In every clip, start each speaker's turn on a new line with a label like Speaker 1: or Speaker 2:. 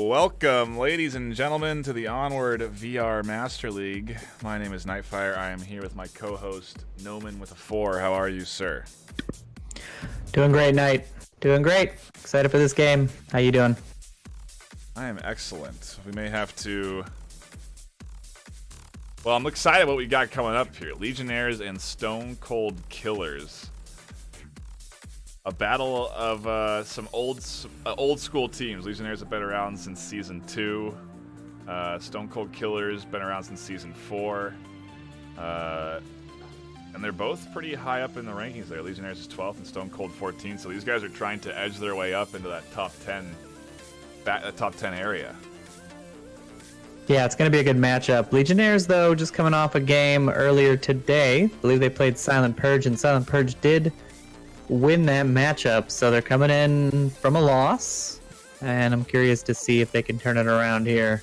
Speaker 1: Welcome, ladies and gentlemen, to the Onward VR Master League. My name is NightFiree. I am here with my co-host, Noman with a 4. How are you, sir?
Speaker 2: Doing great, Knight. Doing great. Excited for this game. How you doing?
Speaker 1: I am excellent. We may have to... Well, I'm excited what we got coming up here. Legionnaires and Stone Cold Killers. A battle of some old school teams. Legionnaires have been around since Season 2. Stone Cold Killers been around since Season 4. And they're both pretty high up in the rankings there. Legionnaires is 12th and Stone Cold 14th. So these guys are trying to edge their way up into that top 10 area.
Speaker 2: Yeah, it's going to be a good matchup. Legionnaires, though, just coming off a game earlier today. I believe they played Silent Purge, and Silent Purge did win that matchup. So they're coming in from a loss, and I'm curious to see if they can turn it around here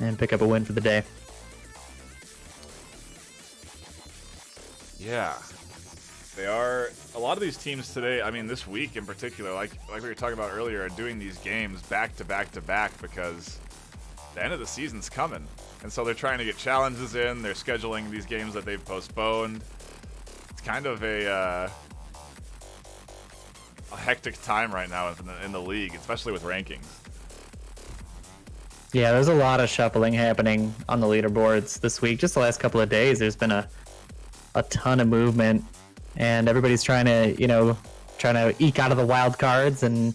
Speaker 2: and pick up a win for the day.
Speaker 1: Yeah, they are. A lot of these teams today, I mean this week in particular, like we were talking about earlier, are doing these games back to back to back because the end of the season's coming. And so they're trying to get challenges in, they're scheduling these games that they've postponed. It's kind of a hectic time right now in the league, especially with rankings.
Speaker 2: Yeah, there's a lot of shuffling happening on the leaderboards this week. Just the last couple of days, there's been a ton of movement, and everybody's trying to eke out of the wild cards and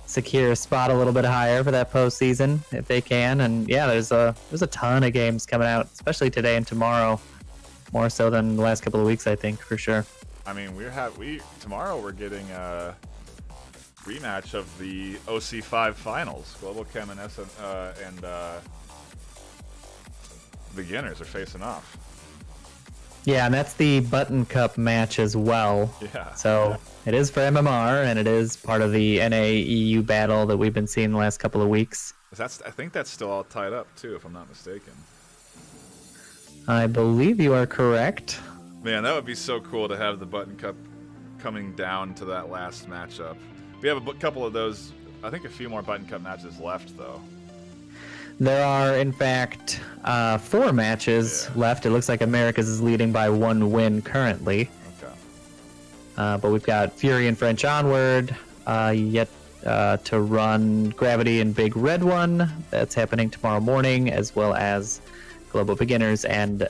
Speaker 2: secure a spot a little bit higher for that postseason if they can. And yeah, there's a ton of games coming out, especially today and tomorrow, more so than the last couple of weeks, I think, for sure.
Speaker 1: I mean, tomorrow we're getting a rematch of the OC5 finals. Global Chem and Beginners are facing off.
Speaker 2: Yeah, and that's the Button Cup match as well.
Speaker 1: Yeah.
Speaker 2: So it is for MMR, and it is part of the NA-EU battle that we've been seeing the last couple of weeks.
Speaker 1: I think that's still all tied up, too, if I'm not mistaken.
Speaker 2: I believe you are correct.
Speaker 1: Man, that would be so cool to have the Button Cup coming down to that last matchup. We have a couple of those, I think a few more Button Cup matches left, though.
Speaker 2: There are, in fact, 4 matches left. It looks like America's is leading by 1 win currently.
Speaker 1: Okay.
Speaker 2: But we've got Fury and French Onward yet to run Gravity and Big Red One. That's happening tomorrow morning, as well as Global Beginners and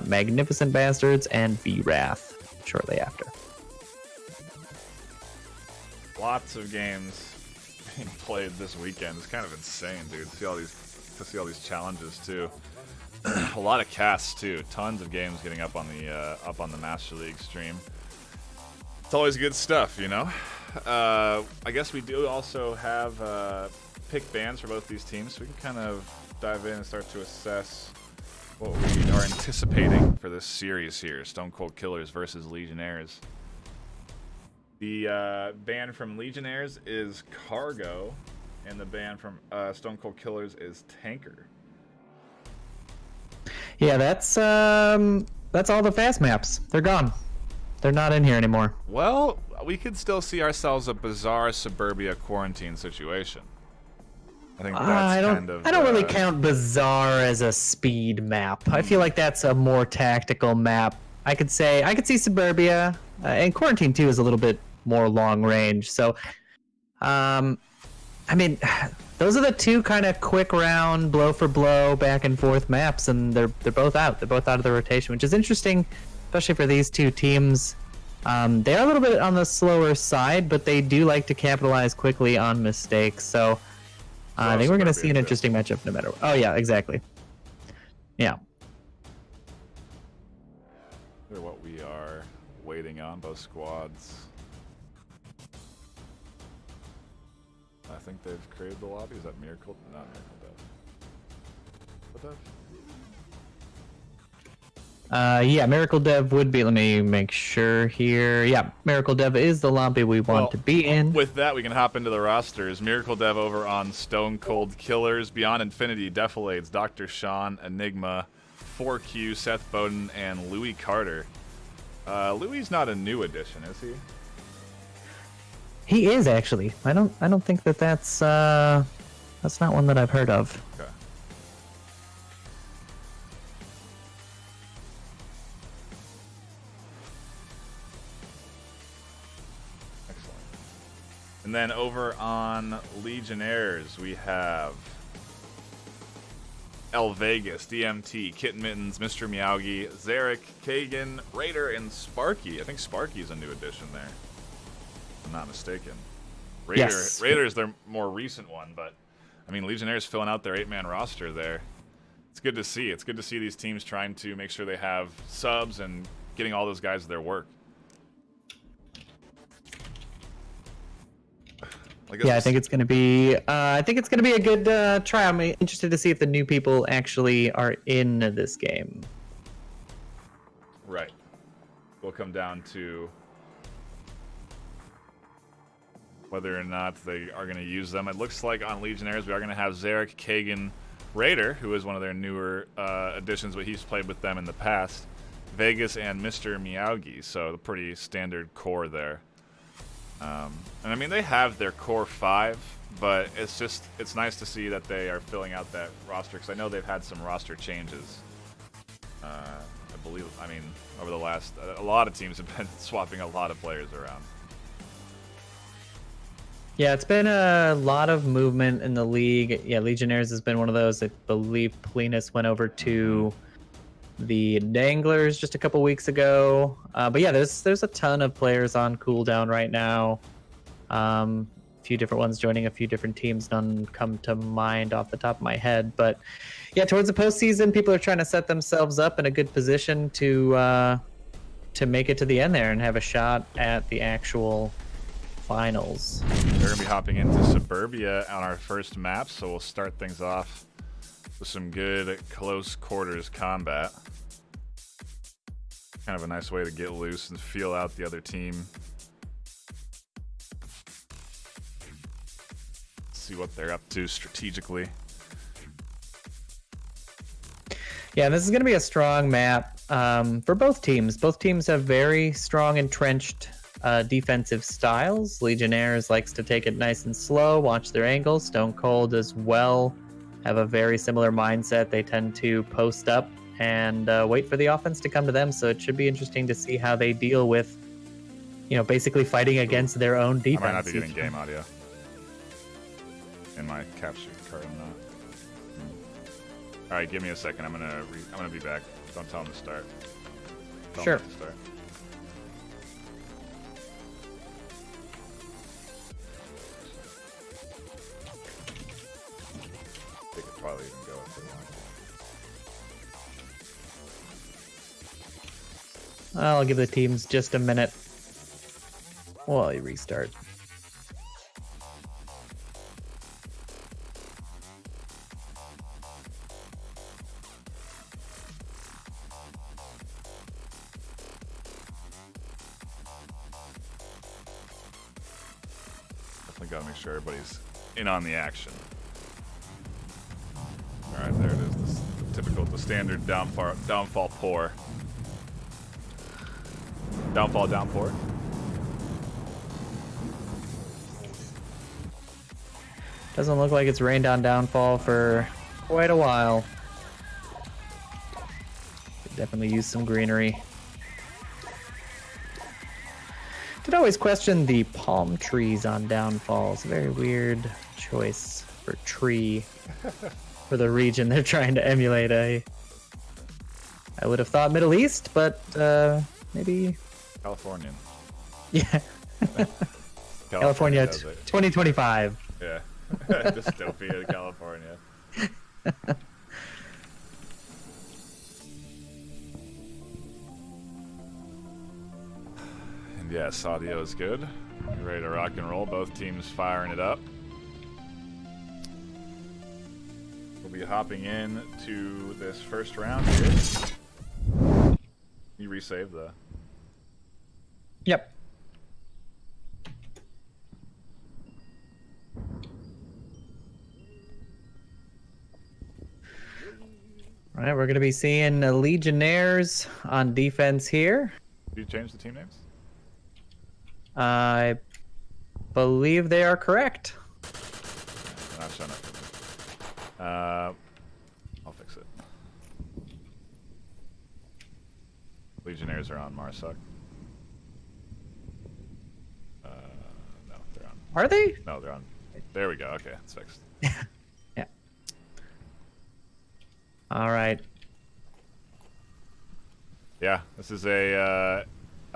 Speaker 2: Magnificent Bastards and VRAF shortly after. Lots
Speaker 1: of games being played this weekend. It's kind of insane, dude. To see all these challenges too. A lot of casts too. Tons of games getting up on the Master League stream. It's always good stuff, you know. I guess we do also have pick bans for both these teams, so we can kind of dive in and start to assess what we are anticipating for this series here. Stone Cold Killers versus Legionnaires. The ban from Legionnaires is Cargo, and the ban from Stone Cold Killers is Tanker. Yeah,
Speaker 2: that's all the fast maps. They're gone. They're not in here anymore.
Speaker 1: Well, we could still see ourselves a bizarre Suburbia quarantine situation. I think that's
Speaker 2: I don't really count Bizarre as a speed map. I feel like that's a more tactical map. I could see Suburbia, and Quarantine 2 is a little bit more long range. So, I mean, those are the two kind of quick round, blow for blow, back and forth maps, and they're both out. They're both out of the rotation, which is interesting, especially for these two teams. They are a little bit on the slower side, but they do like to capitalize quickly on mistakes. So, I think we're going to see an interesting matchup no matter what. Oh, yeah, exactly. Yeah.
Speaker 1: What we are waiting on, both squads. I think they've created the lobby. Is that Miracle? Not Miracle Dev. What Dev?
Speaker 2: Yeah, Miracle Dev would be. Let me make sure here. Yeah, Miracle Dev is the lobby we want to be in.
Speaker 1: With that, we can hop into the rosters. Miracle Dev over on Stone Cold Killers, Beyond Infinity, Defilades, Dr. Sean, Enigma, 4Q, Seth Bowden, and Louis Carter. Louis not a new addition, is he?
Speaker 2: He is actually. I don't think that's That's not one that I've heard of.
Speaker 1: Okay. Excellent. And then over on Legionnaires, we have El Vegas, DMT, Kitten Mittens, Mr. Meowgi, Zarek, Kagan, Raider, and Sparky. I think Sparky's a new addition there, if I'm not mistaken.
Speaker 2: Yes.
Speaker 1: Raider's their more recent one, but I mean, Legionnaires filling out their 8-man roster there. It's good to see. It's good to see these teams trying to make sure they have subs and getting all those guys their work.
Speaker 2: Yeah, I think it's gonna be. I think it's gonna be a good try. I'm interested to see if the new people actually are in this game.
Speaker 1: Right. We'll come down to whether or not they are going to use them. It looks like on Legionnaires we are going to have Zarek, Kagan, Raider, who is one of their newer additions, but he's played with them in the past. Vegas and Mr. Meowgi, so a pretty standard core there. And I mean, they have their core 5, but it's nice to see that they are filling out that roster, because I know they've had some roster changes. I believe, I mean, over the last, a lot of teams have been swapping a lot of players around.
Speaker 2: Yeah, it's been a lot of movement in the league. Yeah, Legionnaires has been one of those. I believe Plinus went over to the Danglers just a couple weeks ago. But yeah, there's a ton of players on cooldown right now. A few different ones joining a few different teams. None come to mind off the top of my head. But yeah, towards the postseason, people are trying to set themselves up in a good position to make it to the end there and have a shot at the actual finals.
Speaker 1: We're going to be hopping into Suburbia on our first map, so we'll start things off with some good close quarters combat. Kind of a nice way to get loose and feel out the other team. See what they're up to strategically.
Speaker 2: Yeah, this is going to be a strong map for both teams. Both teams have very strong entrenched defensive styles. Legionnaires likes to take it nice and slow, watch their angles. Stone Cold as well have a very similar mindset. They tend to post up and wait for the offense to come to them. So it should be interesting to see how they deal with, basically fighting against their own defense.
Speaker 1: I might not be getting game audio in my capture card. I'm not. All right, give me a second. I'm gonna be back. Don't tell them to start.
Speaker 2: Sure.
Speaker 1: To start. They could probably even go if they want.
Speaker 2: I'll give the teams just a minute while you restart.
Speaker 1: Definitely gotta make sure everybody's in on the action. All right, there it is. The standard downfall pour. Downfall, downpour.
Speaker 2: Doesn't look like it's rained on downfall for quite a while. Could definitely use some greenery. Did always question the palm trees on downfall. It's a very weird choice for tree for the region they're trying to emulate. I would have thought Middle East, but maybe
Speaker 1: Californian.
Speaker 2: Yeah. California 2025.
Speaker 1: Yeah. Dystopia, California. And yes, audio is good. You ready to rock and roll? Both teams firing it up. We'll be hopping in to this first round here. You resave the...
Speaker 2: Yep. All right, we're going to be seeing Legionnaires on defense here.
Speaker 1: Did you change the team names?
Speaker 2: I believe they are correct.
Speaker 1: Not showing up for me. I'll fix it. Legionnaires are on Marsuck. No, they're on.
Speaker 2: Are they?
Speaker 1: No, they're on. There we go. Okay, it's fixed.
Speaker 2: Yeah. All right.
Speaker 1: Yeah, this is a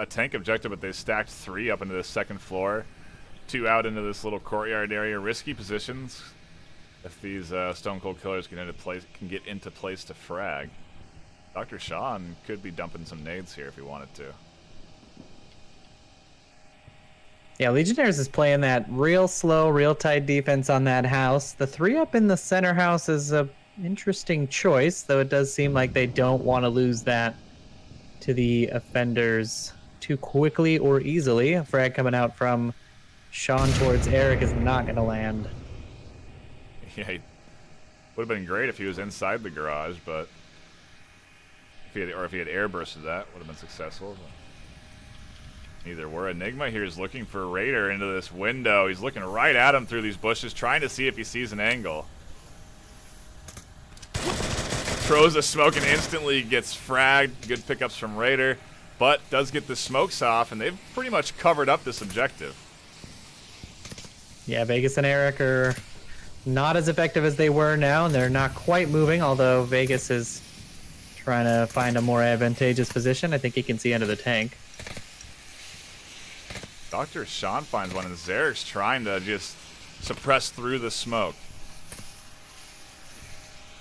Speaker 1: tank objective, but they stacked 3 up into the 2nd floor, 2 out into this little courtyard area. Risky positions. If these Stone Cold Killers can get into place to frag, Dr. Sean could be dumping some nades here if he wanted to.
Speaker 2: Yeah, Legionnaires is playing that real slow, real tight defense on that house. The 3 up in the center house is a interesting choice, though it does seem like they don't want to lose that to the offenders too quickly or easily. A frag coming out from Sean towards Eric is not going to land.
Speaker 1: Yeah, he would have been great if he was inside the garage, but if he had airbursted that, would have been successful. But neither were. Enigma here is looking for Raider into this window. He's looking right at him through these bushes, trying to see if he sees an angle. Throws a smoke and instantly gets fragged. Good pickups from Raider, but does get the smokes off, and they've pretty much covered up this objective.
Speaker 2: Yeah, Vegas and Eric are not as effective as they were now, and they're not quite moving, although Vegas is trying to find a more advantageous position. I think he can see under the tank.
Speaker 1: Dr. Sean finds one, and Zarek's trying to just suppress through the smoke.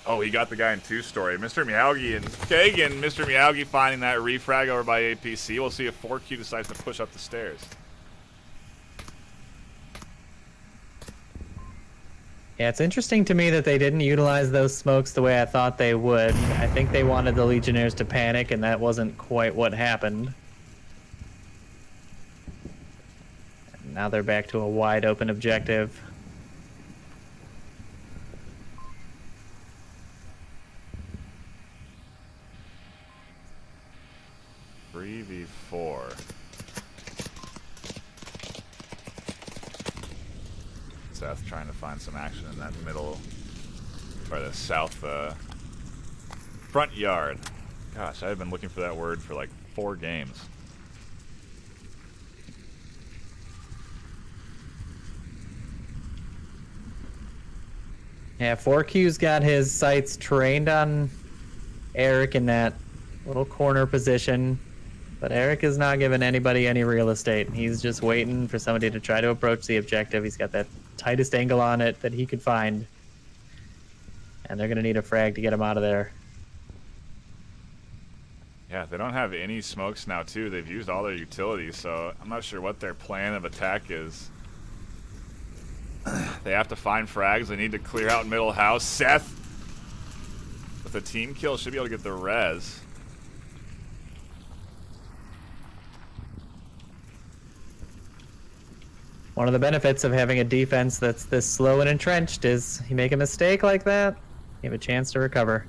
Speaker 1: Oh, he got the guy in 2-story. Mr. Miyagi and Kagan. Mr. Miyagi finding that refrag over by APC. We'll see if 4Q decides to push up the stairs.
Speaker 2: Yeah, it's interesting to me that they didn't utilize those smokes the way I thought they would. I think they wanted the Legionnaires to panic, and that wasn't quite what happened. And now they're back to a wide open objective.
Speaker 1: .3v4. Seth trying to find some action in that middle, or the south front yard. Gosh, I've been looking for that word for like 4 games.
Speaker 2: Yeah, 4Q's got his sights trained on Eric in that little corner position, but Eric is not giving anybody any real estate. He's just waiting for somebody to try to approach the objective. He's got that tightest angle on it that he could find, and they're going to need a frag to get him out of there.
Speaker 1: Yeah, they don't have any smokes now, too. They've used all their utilities, so I'm not sure what their plan of attack is. They have to find frags. They need to clear out middle house. Seth, with a team kill, should be able to get the res.
Speaker 2: One of the benefits of having a defense that's this slow and entrenched is you make a mistake like that, you have a chance to recover.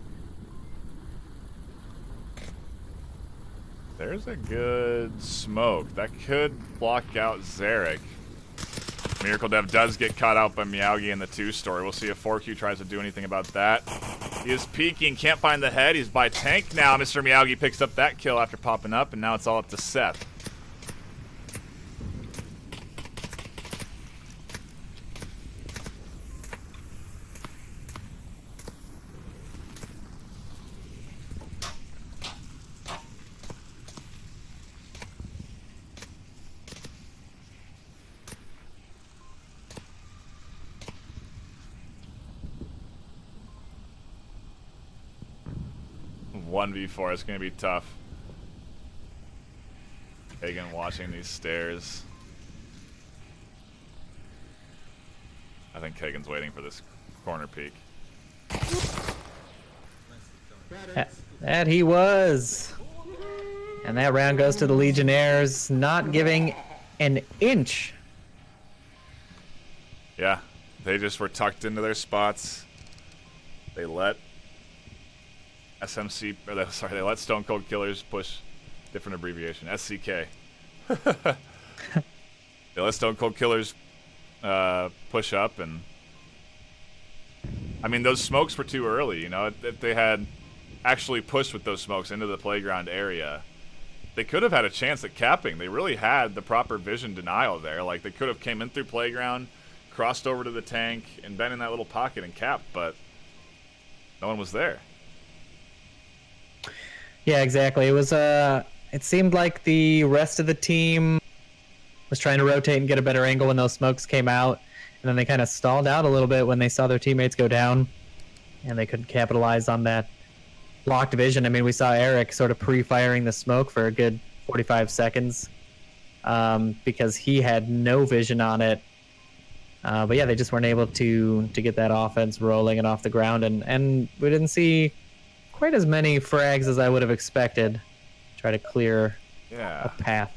Speaker 1: There's a good smoke. That could block out Zarek. Miracle Dev does get caught out by Miyagi in the 2-story. We'll see if 4Q tries to do anything about that. He is peeking, can't find the head. He's by tank now. Mr. Miyagi picks up that kill after popping up, and now it's all up to Seth. One v4, it's going to be tough. Kagan watching these stairs. I think Kagan's waiting for this corner peek.
Speaker 2: That he was. And that round goes to the Legionnaires, not giving an inch.
Speaker 1: Yeah, they just were tucked into their spots. They let SMC, or they let Stone Cold Killers push, different abbreviation, SCK. They let Stone Cold Killers push up, and I mean, those smokes were too early, you know? If they had actually pushed with those smokes into the playground area, they could have had a chance at capping. They really had the proper vision denial there. Like, they could have came in through playground, crossed over to the tank, and been in that little pocket and capped, but no one was there.
Speaker 2: Yeah, exactly. It was it seemed like the rest of the team was trying to rotate and get a better angle when those smokes came out, and then they kind of stalled out a little bit when they saw their teammates go down, and they couldn't capitalize on that locked vision. I mean, we saw Eric sort of pre-firing the smoke for a good 45 seconds because he had no vision on it. But yeah, they just weren't able to get that offense rolling and off the ground, and we didn't see quite as many frags as I would have expected. Try to clear a path.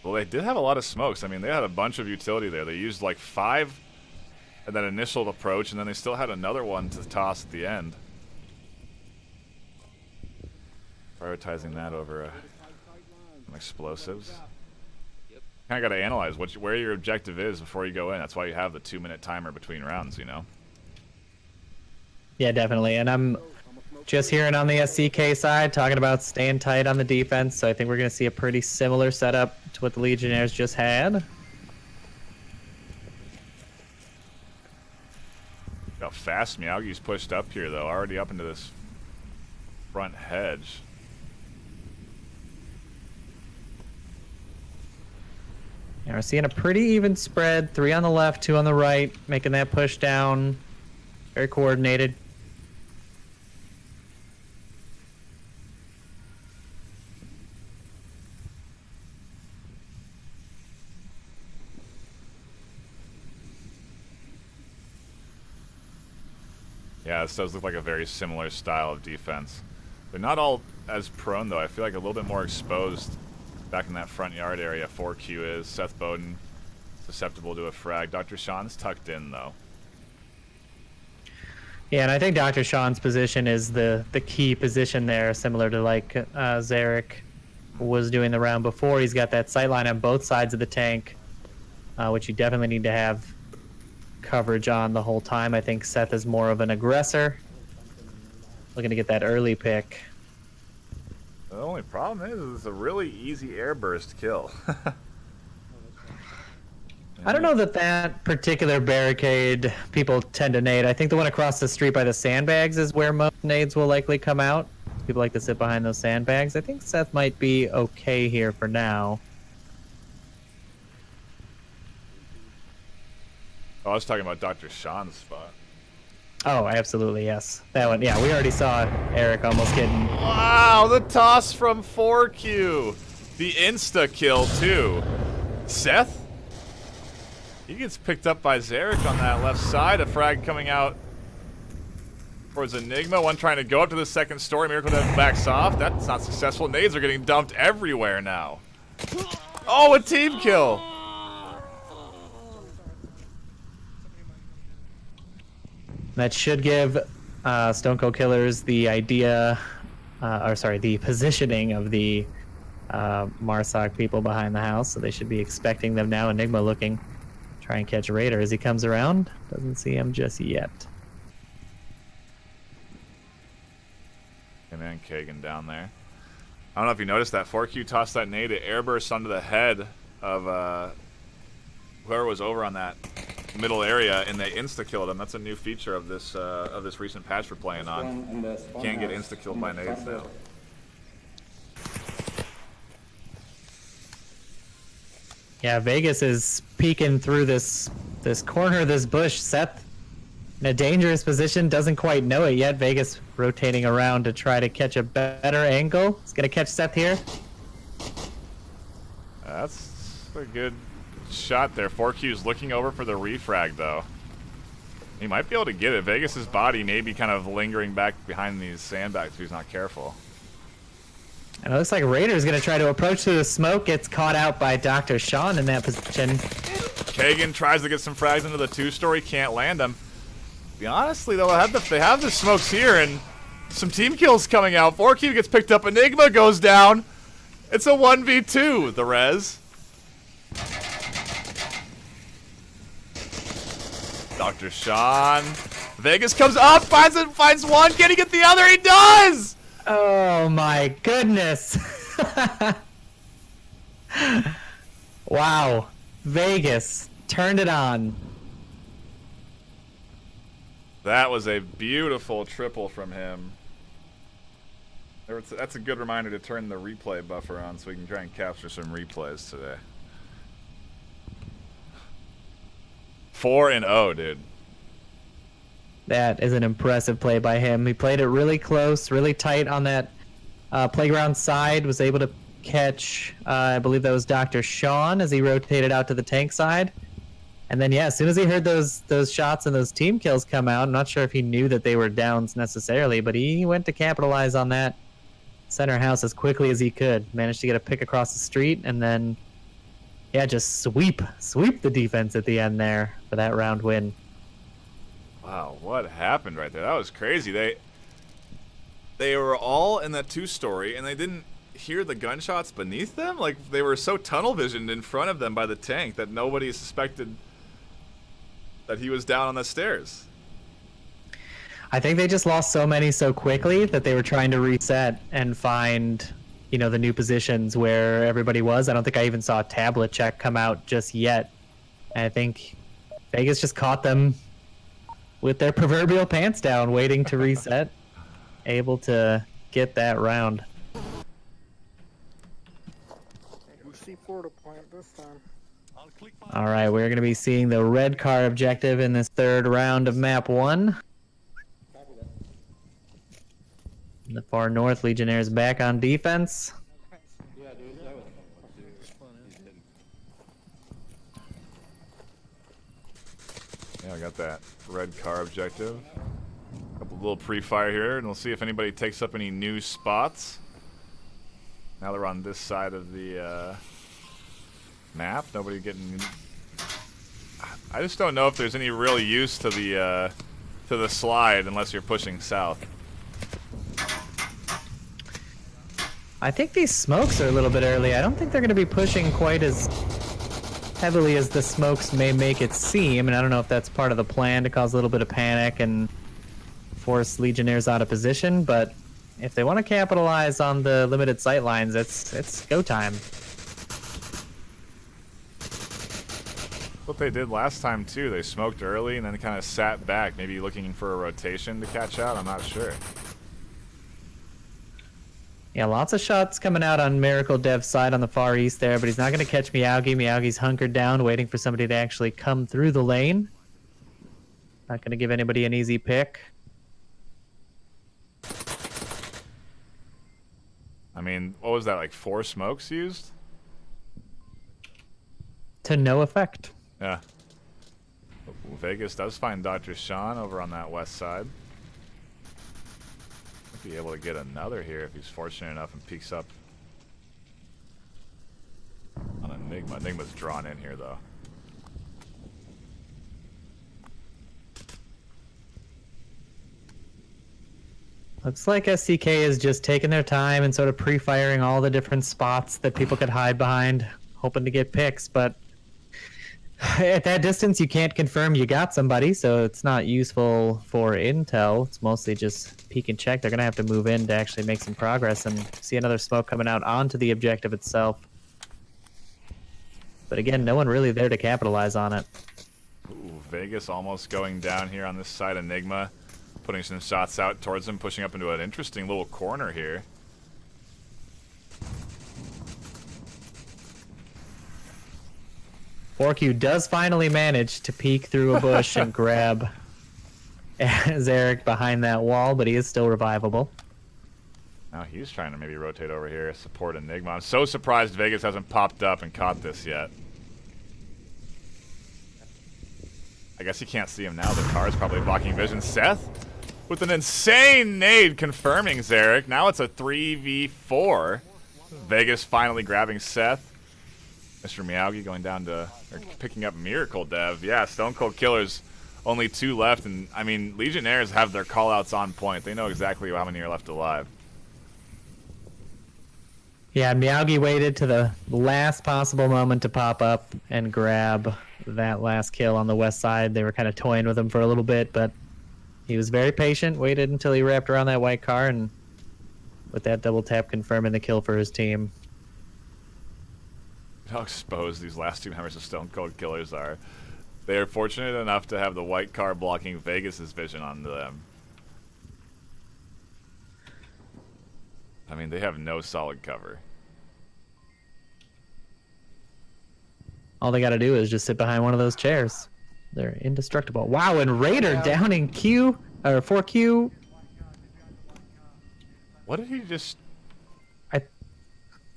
Speaker 1: Well, they did have a lot of smokes. I mean, they had a bunch of utility there. They used like 5 at that initial approach, and then they still had another one to toss at the end. Prioritizing that over some explosives. Kind of got to analyze where your objective is before you go in. That's why you have the 2-minute timer between rounds, you know?
Speaker 2: Yeah, definitely. And I'm just hearing on the SCK side talking about staying tight on the defense, so I think we're going to see a pretty similar setup to what the Legionnaires just had.
Speaker 1: How fast Meowgi's pushed up here, though. Already up into this front hedge.
Speaker 2: Yeah, we're seeing a pretty even spread. 3 on the left, 2 on the right, making that push down. Very coordinated.
Speaker 1: Yeah, this does look like a very similar style of defense. They're not all as prone, though. I feel like a little bit more exposed back in that front yard area. 4Q is. Seth Bowden susceptible to a frag. Dr. Sean's tucked in, though.
Speaker 2: Yeah, and I think Dr. Sean's position is the key position there, similar to like Zarek was doing the round before. He's got that sightline on both sides of the tank, which you definitely need to have coverage on the whole time. I think Seth is more of an aggressor, looking to get that early pick.
Speaker 1: The only problem is it's a really easy airburst kill.
Speaker 2: I don't know that particular barricade people tend to nade. I think the one across the street by the sandbags is where most nades will likely come out. People like to sit behind those sandbags. I think Seth might be okay here for now.
Speaker 1: Oh, I was talking about Dr. Sean's spot.
Speaker 2: Oh, absolutely, yes. That one, yeah, we already saw Eric almost getting...
Speaker 1: Wow, the toss from 4Q. The insta-kill, too. Seth? He gets picked up by Zarek on that left side. A frag coming out towards Enigma. One trying to go up to the second story. Miracle Dev backs off. That's not successful. Nades are getting dumped everywhere now. Oh, a team kill.
Speaker 2: That should give Stone Cold Killers the idea, the positioning of the Marsoc people behind the house, so they should be expecting them now. Enigma looking, try and catch Raider as he comes around. Doesn't see him just yet.
Speaker 1: And then Kagan down there. I don't know if you noticed that 4Q tossed that nade. It airburst onto the head of whoever was over on that middle area, and they insta-killed him. That's a new feature of this recent patch we're playing on. You can't get insta-killed by nades now.
Speaker 2: Yeah, Vegas is peeking through this corner of this bush. Seth in a dangerous position, doesn't quite know it yet. Vegas rotating around to try to catch a better angle. He's gonna catch Seth here.
Speaker 1: That's a good shot there. 4Q's looking over for the refrag, though. He might be able to get it. Vegas's body may be kind of lingering back behind these sandbags if he's not careful.
Speaker 2: And it looks like Raider's going to try to approach through the smoke. Gets caught out by Dr. Sean in that position.
Speaker 1: Kagan tries to get some frags into the two-story. Can't land them. Honestly, though, they have the smokes here and some team kills coming out. 4Q gets picked up. Enigma goes down. It's a 1v2, the res. Dr. Sean. Vegas comes up, finds one. Can he get the other? He does!
Speaker 2: Oh my goodness. Wow. Vegas turned it on.
Speaker 1: That was a beautiful triple from him. That's a good reminder to turn the replay buffer on so we can try and capture some replays today. 4-0, dude.
Speaker 2: That is an impressive play by him. He played it really close, really tight on that playground side, was able to catch, I believe that was Dr. Sean as he rotated out to the tank side. And then, yeah, as soon as he heard those shots and those team kills come out, I'm not sure if he knew that they were downs necessarily, but he went to capitalize on that center house as quickly as he could. Managed to get a pick across the street, and then, yeah, just sweep the defense at the end there for that round win.
Speaker 1: Wow, what happened right there? That was crazy. They were all in that two-story, and they didn't hear the gunshots beneath them? Like, they were so tunnel-visioned in front of them by the tank that nobody suspected that he was down on the stairs.
Speaker 2: I think they just lost so many so quickly that they were trying to reset and find, you know, the new positions where everybody was. I don't think I even saw a tablet check come out just yet. And I think Vegas just caught them with their proverbial pants down, waiting to reset, able to get that round.
Speaker 3: C4 to plant this time.
Speaker 2: All right, we're going to be seeing the red car objective in this third round of map 1. In the far north, Legionnaires back on defense.
Speaker 4: Yeah, dude, that was fun.
Speaker 1: Yeah, I got that red car objective. Couple little pre-fire here, and we'll see if anybody takes up any new spots. Now they're on this side of the map. Nobody getting. I just don't know if there's any real use to the slide unless you're pushing south.
Speaker 2: I think these smokes are a little bit early. I don't think they're going to be pushing quite as heavily as the smokes may make it seem, and I don't know if that's part of the plan to cause a little bit of panic and force Legionnaires out of position, but if they want to capitalize on the limited sight lines, it's go time.
Speaker 1: What they did last time too, they smoked early and then kind of sat back, maybe looking for a rotation to catch out. I'm not sure.
Speaker 2: Yeah, lots of shots coming out on Miracle Dev's side on the far east there, but he's not going to catch Miyagi. Miyagi's hunkered down, waiting for somebody to actually come through the lane. Not going to give anybody an easy pick.
Speaker 1: I mean, what was that, like 4 smokes used?
Speaker 2: To no effect.
Speaker 1: Yeah. Vegas does find Dr. Sean over on that west side. Might be able to get another here if he's fortunate enough and peeks up on Enigma. Enigma's drawn in here, though.
Speaker 2: Looks like SCK is just taking their time and sort of pre-firing all the different spots that people could hide behind, hoping to get picks, but at that distance you can't confirm you got somebody, so it's not useful for intel. It's mostly just peek and check. They're gonna have to move in to actually make some progress and see another smoke coming out onto the objective itself. But again, no one really there to capitalize on it.
Speaker 1: Ooh, Vegas almost going down here on this side. Enigma putting some shots out towards him, pushing up into an interesting little corner here.
Speaker 2: Forq does finally manage to peek through a bush and grab Zarek behind that wall, but he is still revivable.
Speaker 1: Now he's trying to maybe rotate over here, support Enigma. I'm so surprised Vegas hasn't popped up and caught this yet. I guess you can't see him now. The car is probably blocking vision. Seth with an insane nade confirming Zarek. Now it's a 3v4. Vegas finally grabbing Seth. Mr. Miyagi going down to, or picking up Miracle Dev. Yeah, Stone Cold Killers, only 2 left. And, I mean, Legionnaires have their callouts on point. They know exactly how many are left alive.
Speaker 2: Yeah, Miyagi waited to the last possible moment to pop up and grab that last kill on the west side. They were kind of toying with him for a little bit, but he was very patient, waited until he wrapped around that white car, and with that double tap confirming the kill for his team.
Speaker 1: How exposed these last two members of Stone Cold Killers are. They are fortunate enough to have the white car blocking Vegas's vision onto them. I mean, they have no solid cover.
Speaker 2: All they got to do is just sit behind one of those chairs. They're indestructible. Wow, and Raider down in Q, or 4Q.
Speaker 1: What did he just...
Speaker 2: I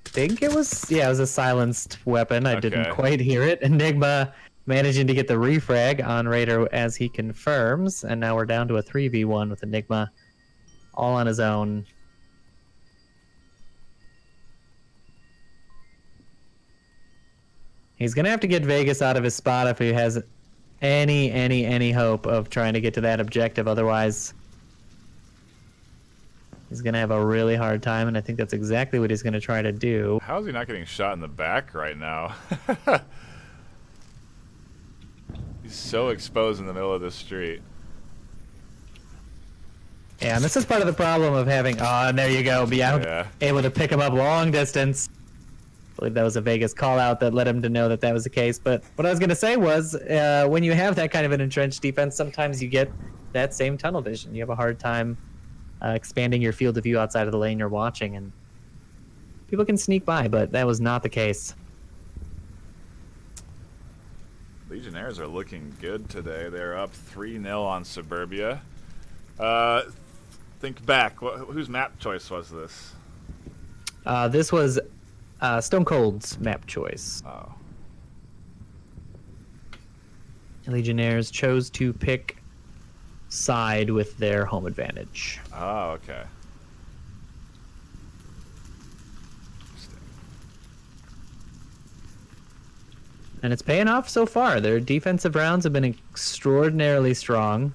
Speaker 2: think it was, yeah, it was a silenced weapon. I didn't
Speaker 1: Okay.
Speaker 2: quite hear it. Enigma managing to get the refrag on Raider as he confirms, and now we're down to a 3v1 with Enigma all on his own. He's gonna have to get Vegas out of his spot if he has any hope of trying to get to that objective. Otherwise, he's gonna have a really hard time, and I think that's exactly what he's gonna try to do.
Speaker 1: How is he not getting shot in the back right now? He's so exposed in the middle of the street.
Speaker 2: Yeah, and this is part of the problem of having. Oh, and there you go, Biao,
Speaker 1: Yeah.
Speaker 2: able to pick him up long distance. I believe that was a Vegas call out that led him to know that that was the case. But what I was gonna say was, when you have that kind of an entrenched defense, sometimes you get that same tunnel vision. You have a hard time expanding your field of view outside of the lane you're watching, and people can sneak by, but that was not the case.
Speaker 1: Legionnaires are looking good today. They're up 3-0 on Suburbia. Think back. Whose map choice was this?
Speaker 2: This was Stone Cold's map choice.
Speaker 1: Oh.
Speaker 2: Legionnaires chose to pick side with their home advantage.
Speaker 1: Oh, okay. Interesting.
Speaker 2: And it's paying off so far. Their defensive rounds have been extraordinarily strong,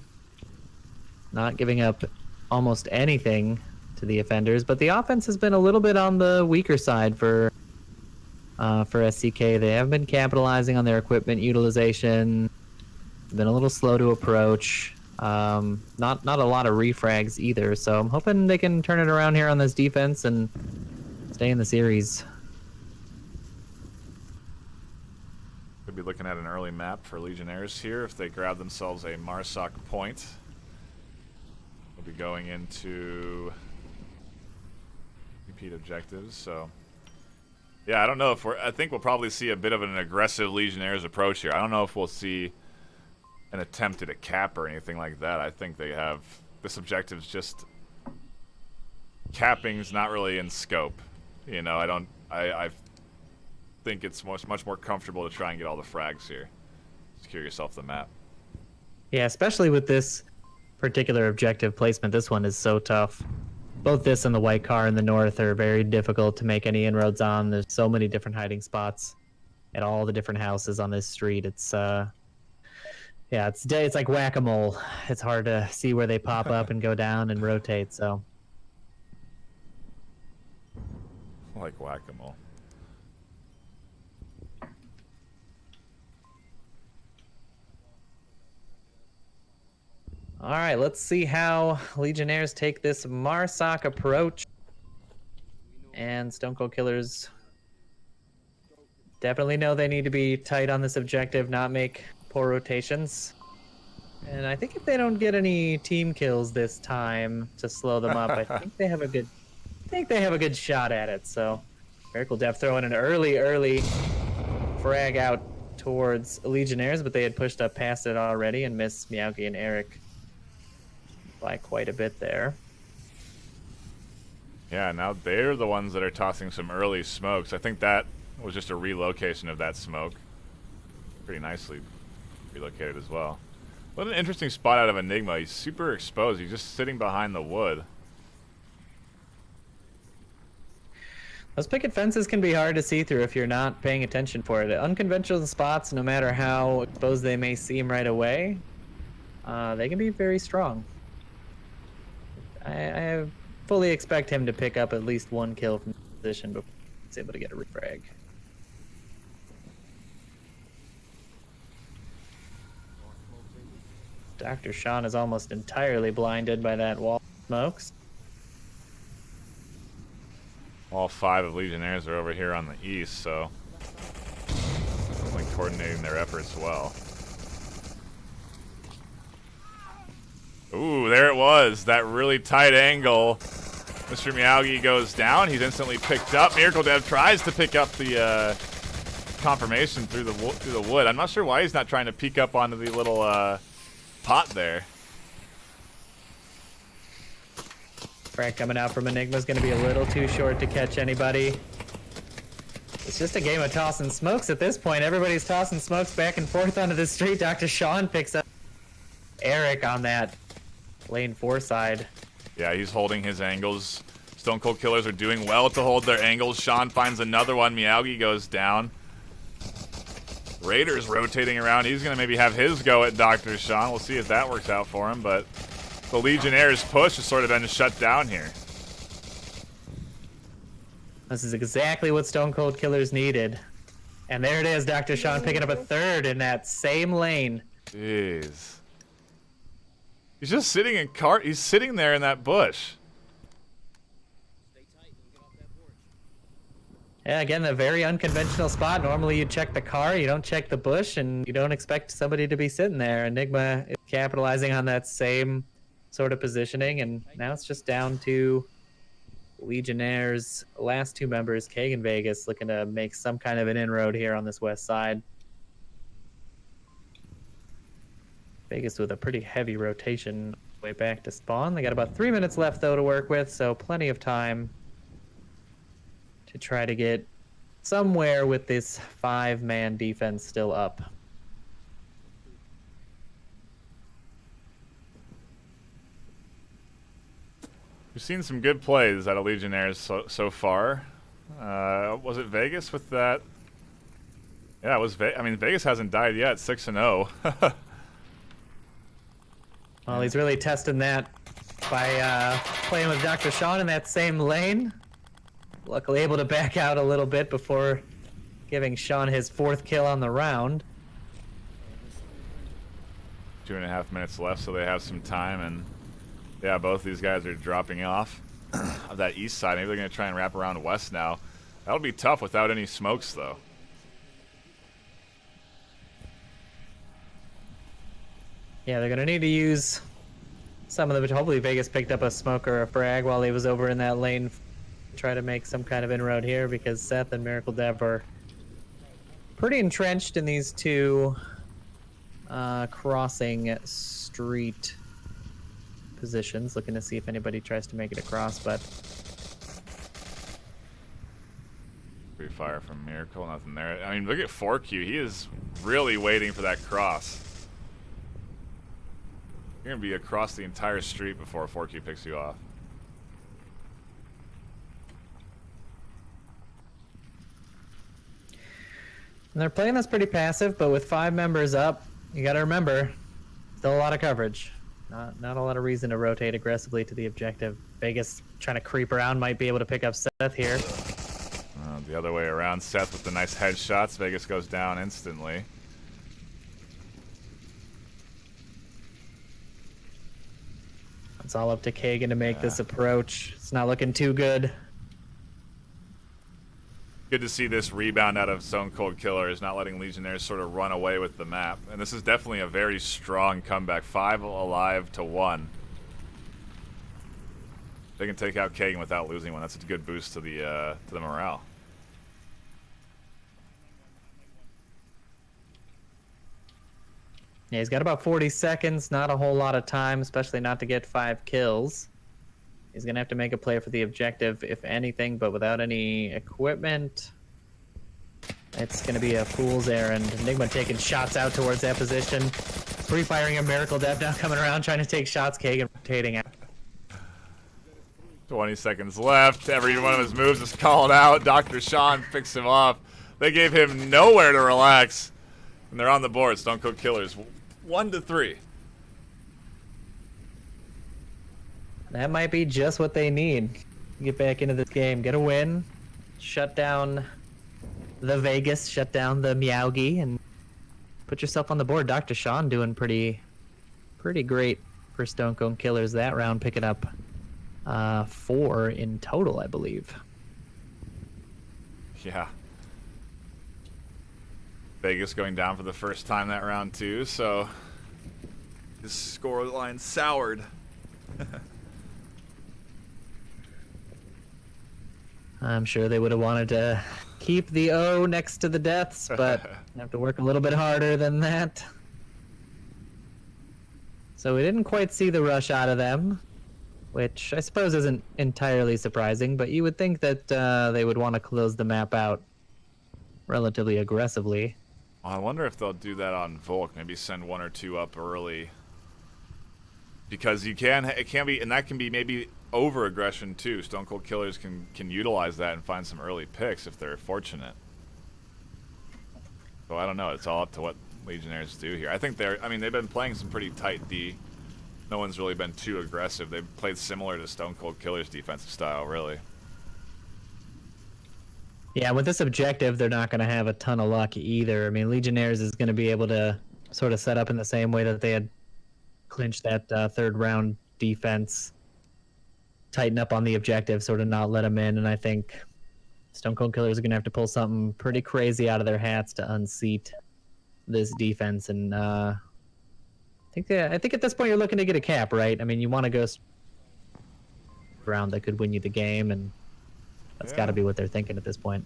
Speaker 2: not giving up almost anything to the offenders, but the offense has been a little bit on the weaker side for SCK. They have been capitalizing on their equipment utilization, been a little slow to approach. Not a lot of refrags either, so I'm hoping they can turn it around here on this defense and stay in the series.
Speaker 1: Could be looking at an early map for Legionnaires here if they grab themselves a Marsoc point. We'll be going into repeat objectives, so yeah, I don't know if I think we'll probably see a bit of an aggressive Legionnaires approach here. I don't know if we'll see an attempt at a cap or anything like that. I think they have this objective's just capping's not really in scope. You know, I think it's much more comfortable to try and get all the frags here. Secure yourself the map.
Speaker 2: Yeah, especially with this particular objective placement. This one is so tough. Both this and the white car in the north are very difficult to make any inroads on. There's so many different hiding spots at all the different houses on this street. It's yeah, it's like whack-a-mole. It's hard to see where they pop up and go down and rotate. So
Speaker 1: Like whack-a-mole.
Speaker 2: all right, let's see how Legionnaires take this Marsoc approach. And Stone Cold Killers definitely know they need to be tight on this objective, not make poor rotations. And I think if they don't get any team kills this time to slow them up, I think they have a good shot at it. So Miracle Death throwing an early frag out towards Legionnaires, but they had pushed up past it already and missed Miyagi and Eric by quite a bit there.
Speaker 1: Yeah, now they're the ones that are tossing some early smokes. I think that was just a relocation of that smoke. Pretty nicely relocated as well. What an interesting spot out of Enigma. He's super exposed. He's just sitting behind the wood.
Speaker 2: Those picket fences can be hard to see through if you're not paying attention for it. Unconventional spots, no matter how exposed they may seem right away, they can be very strong. I fully expect him to pick up at least one kill from this position He's able to get a refrag. Dr. Sean is almost entirely blinded by that wall of smokes.
Speaker 1: All 5 of Legionnaires are over here on the east, so definitely coordinating their efforts well. Ooh, there it was. That really tight angle. Mr. Miyagi goes down. He's instantly picked up. Miracle Dev tries to pick up the confirmation through the wood. I'm not sure why he's not trying to peek up onto the little pot there.
Speaker 2: Frag coming out from Enigma is going to be a little too short to catch anybody. It's just a game of tossing smokes at this point. Everybody's tossing smokes back and forth onto the street. Dr. Sean picks up Eric on that lane 4 side.
Speaker 1: Yeah, he's holding his angles. Stone Cold Killers are doing well to hold their angles. Sean finds another one. Miyagi goes down. Raiders rotating around. He's going to maybe have his go at Dr. Sean. We'll see if that works out for him, but the Legionnaires' push has sort of been shut down here.
Speaker 2: This is exactly what Stone Cold Killers needed. And there it is, Dr. Sean picking up a 3rd in that same lane.
Speaker 1: Jeez. He's just sitting in he's sitting there in that bush.
Speaker 2: Yeah, again, a very unconventional spot. Normally you check the car, you don't check the bush, and you don't expect somebody to be sitting there. Enigma is capitalizing on that same sort of positioning, and now it's just down to Legionnaires' last 2 members, Kagan Vegas, looking to make some kind of an inroad here on this west side. Vegas with a pretty heavy rotation way back to spawn. They got about 3 minutes left, though, to work with, so plenty of time to try to get somewhere with this 5-man defense still up.
Speaker 1: We've seen some good plays out of Legionnaires so far. Was it Vegas with that? Yeah, it was. I mean, Vegas hasn't died yet. 6-0.
Speaker 2: Well, he's really testing that by playing with Dr. Sean in that same lane. Luckily able to back out a little bit before giving Sean his 4th kill on the round.
Speaker 1: 2.5 minutes left, so they have some time, and yeah, both these guys are dropping off of that east side. Maybe they're going to try and wrap around west now. That'll be tough without any smokes, though.
Speaker 2: Yeah, they're going to need to use some of the... Hopefully Vegas picked up a smoke or a frag while he was over in that lane. Try to make some kind of inroad here, because Seth and Miracle Dev are pretty entrenched in these 2 crossing street positions, looking to see if anybody tries to make it across, but
Speaker 1: Free fire from Miracle, nothing there. I mean, look at 4Q. He is really waiting for that cross. You're going to be across the entire street before 4Q picks you off.
Speaker 2: And they're playing this pretty passive, but with 5 members up, you got to remember, still a lot of coverage. Not a lot of reason to rotate aggressively to the objective. Vegas trying to creep around might be able to pick up Seth here.
Speaker 1: The other way around. Seth with the nice headshots. Vegas goes down instantly.
Speaker 2: It's all up to Kagan to make this approach. It's not looking too good.
Speaker 1: Good to see this rebound out of Stone Cold Killers, not letting Legionnaires sort of run away with the map. And this is definitely a very strong comeback. 5 alive to 1. They can take out Kagan without losing one. That's a good boost to the morale.
Speaker 2: Yeah, he's got about 40 seconds. Not a whole lot of time, especially not to get 5 kills. He's going to have to make a play for the objective, if anything, but without any equipment, it's going to be a fool's errand. Enigma taking shots out towards that position. Pre-firing a Miracle Dev now coming around, trying to take shots. Kagan rotating out.
Speaker 1: 20 seconds left. Every one of his moves is called out. Dr. Sean picks him off. They gave him nowhere to relax. And they're on the board. Stone Cold Killers 1-3.
Speaker 2: That might be just what they need. Get back into this game, get a win, shut down the Vegas, shut down the Meowgi, and put yourself on the board. Dr. Sean doing pretty great for Stone Cold Killers that round, picking up 4 in total, I believe.
Speaker 1: Yeah. Vegas going down for the first time that round too, so his score line soured.
Speaker 2: I'm sure they would have wanted to keep the O next to the deaths, but have to work a little bit harder than that. So we didn't quite see the rush out of them, which I suppose isn't entirely surprising, but you would think that they would want to close the map out relatively aggressively.
Speaker 1: I wonder if they'll do that on Volk, maybe send 1 or 2 up early. Because it can be, and that can be maybe over aggression too. Stone Cold Killers can utilize that and find some early picks if they're fortunate. So I don't know. It's all up to what Legionnaires do here. I think they've been playing some pretty tight D. No one's really been too aggressive. They've played similar to Stone Cold Killers' defensive style, really.
Speaker 2: Yeah, with this objective, they're not going to have a ton of luck either. I mean, Legionnaires is going to be able to sort of set up in the same way that they had clinched that third round defense, tighten up on the objective, sort of not let them in. And I think Stone Cold Killers are going to have to pull something pretty crazy out of their hats to unseat this defense. And I think at this point you're looking to get a cap, right? I mean, you want to go round that could win you the game, and that's got to be what they're thinking at this point.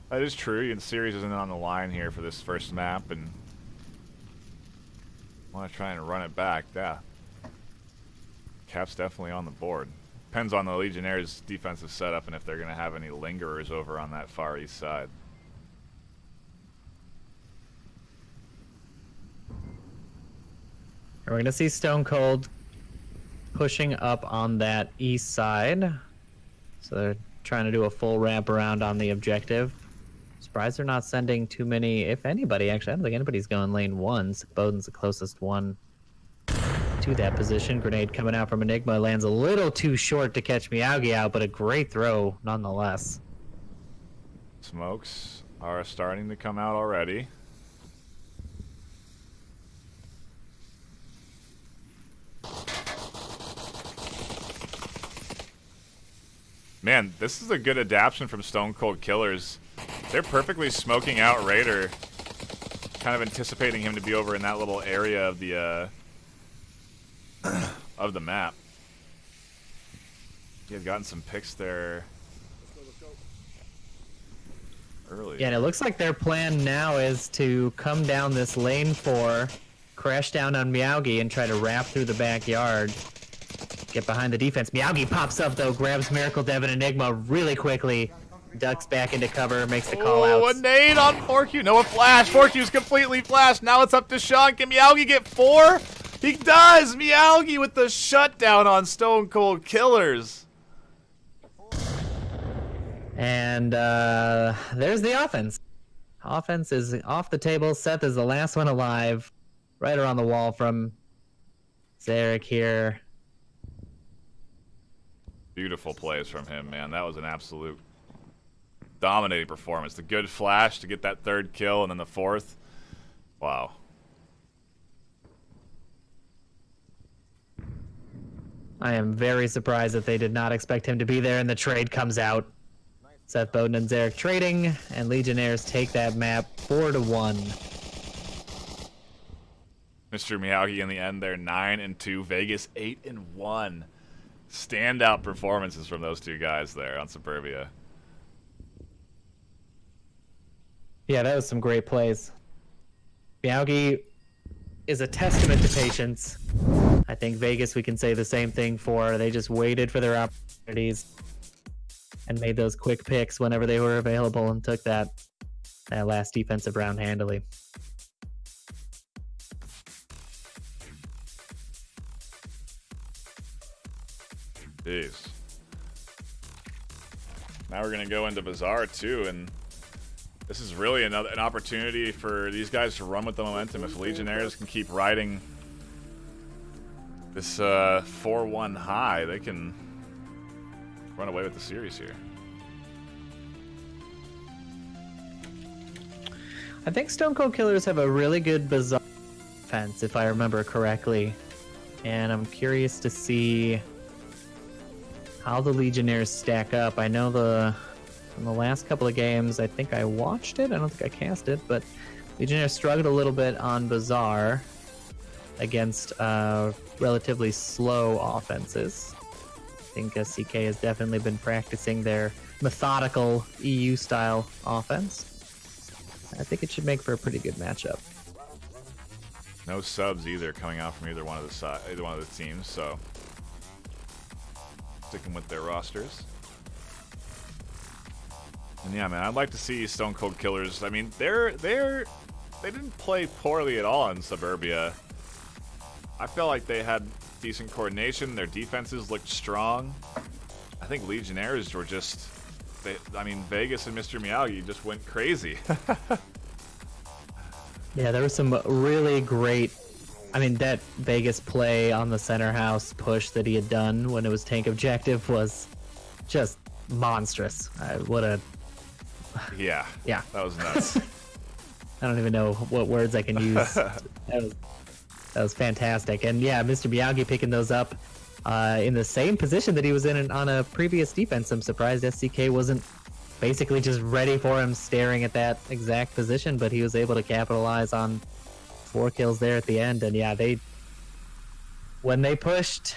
Speaker 1: That is true. The series isn't on the line here for this first map, and want to try and run it back. Yeah, cap's definitely on the board. Depends on the Legionnaires' defensive setup and if they're going to have any lingerers over on that far east side.
Speaker 2: We're going to see Stone Cold pushing up on that east side. So they're trying to do a full ramp around on the objective. Surprised they're not sending too many, if anybody. Actually, I don't think anybody's going lane 1. So Bowden's the closest one to that position. Grenade coming out from Enigma. Lands a little too short to catch Meowgi out, but a great throw nonetheless.
Speaker 1: Smokes are starting to come out already. Man, this is a good adaptation from Stone Cold Killers. They're perfectly smoking out Raider, kind of anticipating him to be over in that little area of the map. He had gotten some picks there early.
Speaker 2: Yeah, and it looks like their plan now is to come down this lane 4, crash down on Meowgi, and try to wrap through the backyard. Get behind the defense. Meowgi pops up, though, grabs Miracle Dev and Enigma really quickly. Ducks back into cover, makes the call out.
Speaker 1: Oh, a nade on 4Q. No, a flash. 4Q's completely flashed. Now it's up to Sean. Can Meowgi get 4? He does! Meowgi with the shutdown on Stone Cold Killers.
Speaker 2: And there's the offense. Offense is off the table. Seth is the last one alive. Right around the wall from Zarek here.
Speaker 1: Beautiful plays from him, man. That was an absolute dominating performance. The good flash to get that 3rd kill and then the 4th. Wow.
Speaker 2: I am very surprised that they did not expect him to be there, and the trade comes out. Seth Bowden and Zarek trading, and Legionnaires take that map 4-1.
Speaker 1: Mr. Meowgi in the end there, 9-2. Vegas 8-1. Standout performances from those two guys there on Suburbia.
Speaker 2: Yeah, that was some great plays. Meowgi is a testament to patience. I think Vegas we can say the same thing for. They just waited for their opportunities and made those quick picks whenever they were available and took that last defensive round handily.
Speaker 1: Jeez. Now we're going to go into Bazaar too, and this is really an opportunity for these guys to run with the momentum. If Legionnaires can keep riding this 4-1 high, they can run away with the series here.
Speaker 2: I think Stone Cold Killers have a really good Bazaar defense, if I remember correctly. And I'm curious to see how the Legionnaires stack up. I know in the last couple of games, I think I watched it. I don't think I cast it, but Legionnaires struggled a little bit on Bazaar against relatively slow offenses. I think CK has definitely been practicing their methodical EU-style offense. I think it should make for a pretty good matchup.
Speaker 1: No subs either coming out from either one of the teams, so sticking with their rosters. And yeah, man, I'd like to see Stone Cold Killers. I mean, they didn't play poorly at all in Suburbia. I felt like they had decent coordination. Their defenses looked strong. I think Legionnaires were just, Vegas and Mr. Miyagi just went crazy.
Speaker 2: Yeah, there was some really great. That Vegas play on the center house push that he had done when it was tank objective was just monstrous.
Speaker 1: Yeah.
Speaker 2: Yeah.
Speaker 1: That was nuts.
Speaker 2: I don't even know what words I can use. That was fantastic. And yeah, Mr. Miyagi picking those up in the same position that he was in on a previous defense. I'm surprised SCK wasn't basically just ready for him staring at that exact position, but he was able to capitalize on 4 kills there at the end. And yeah, when they pushed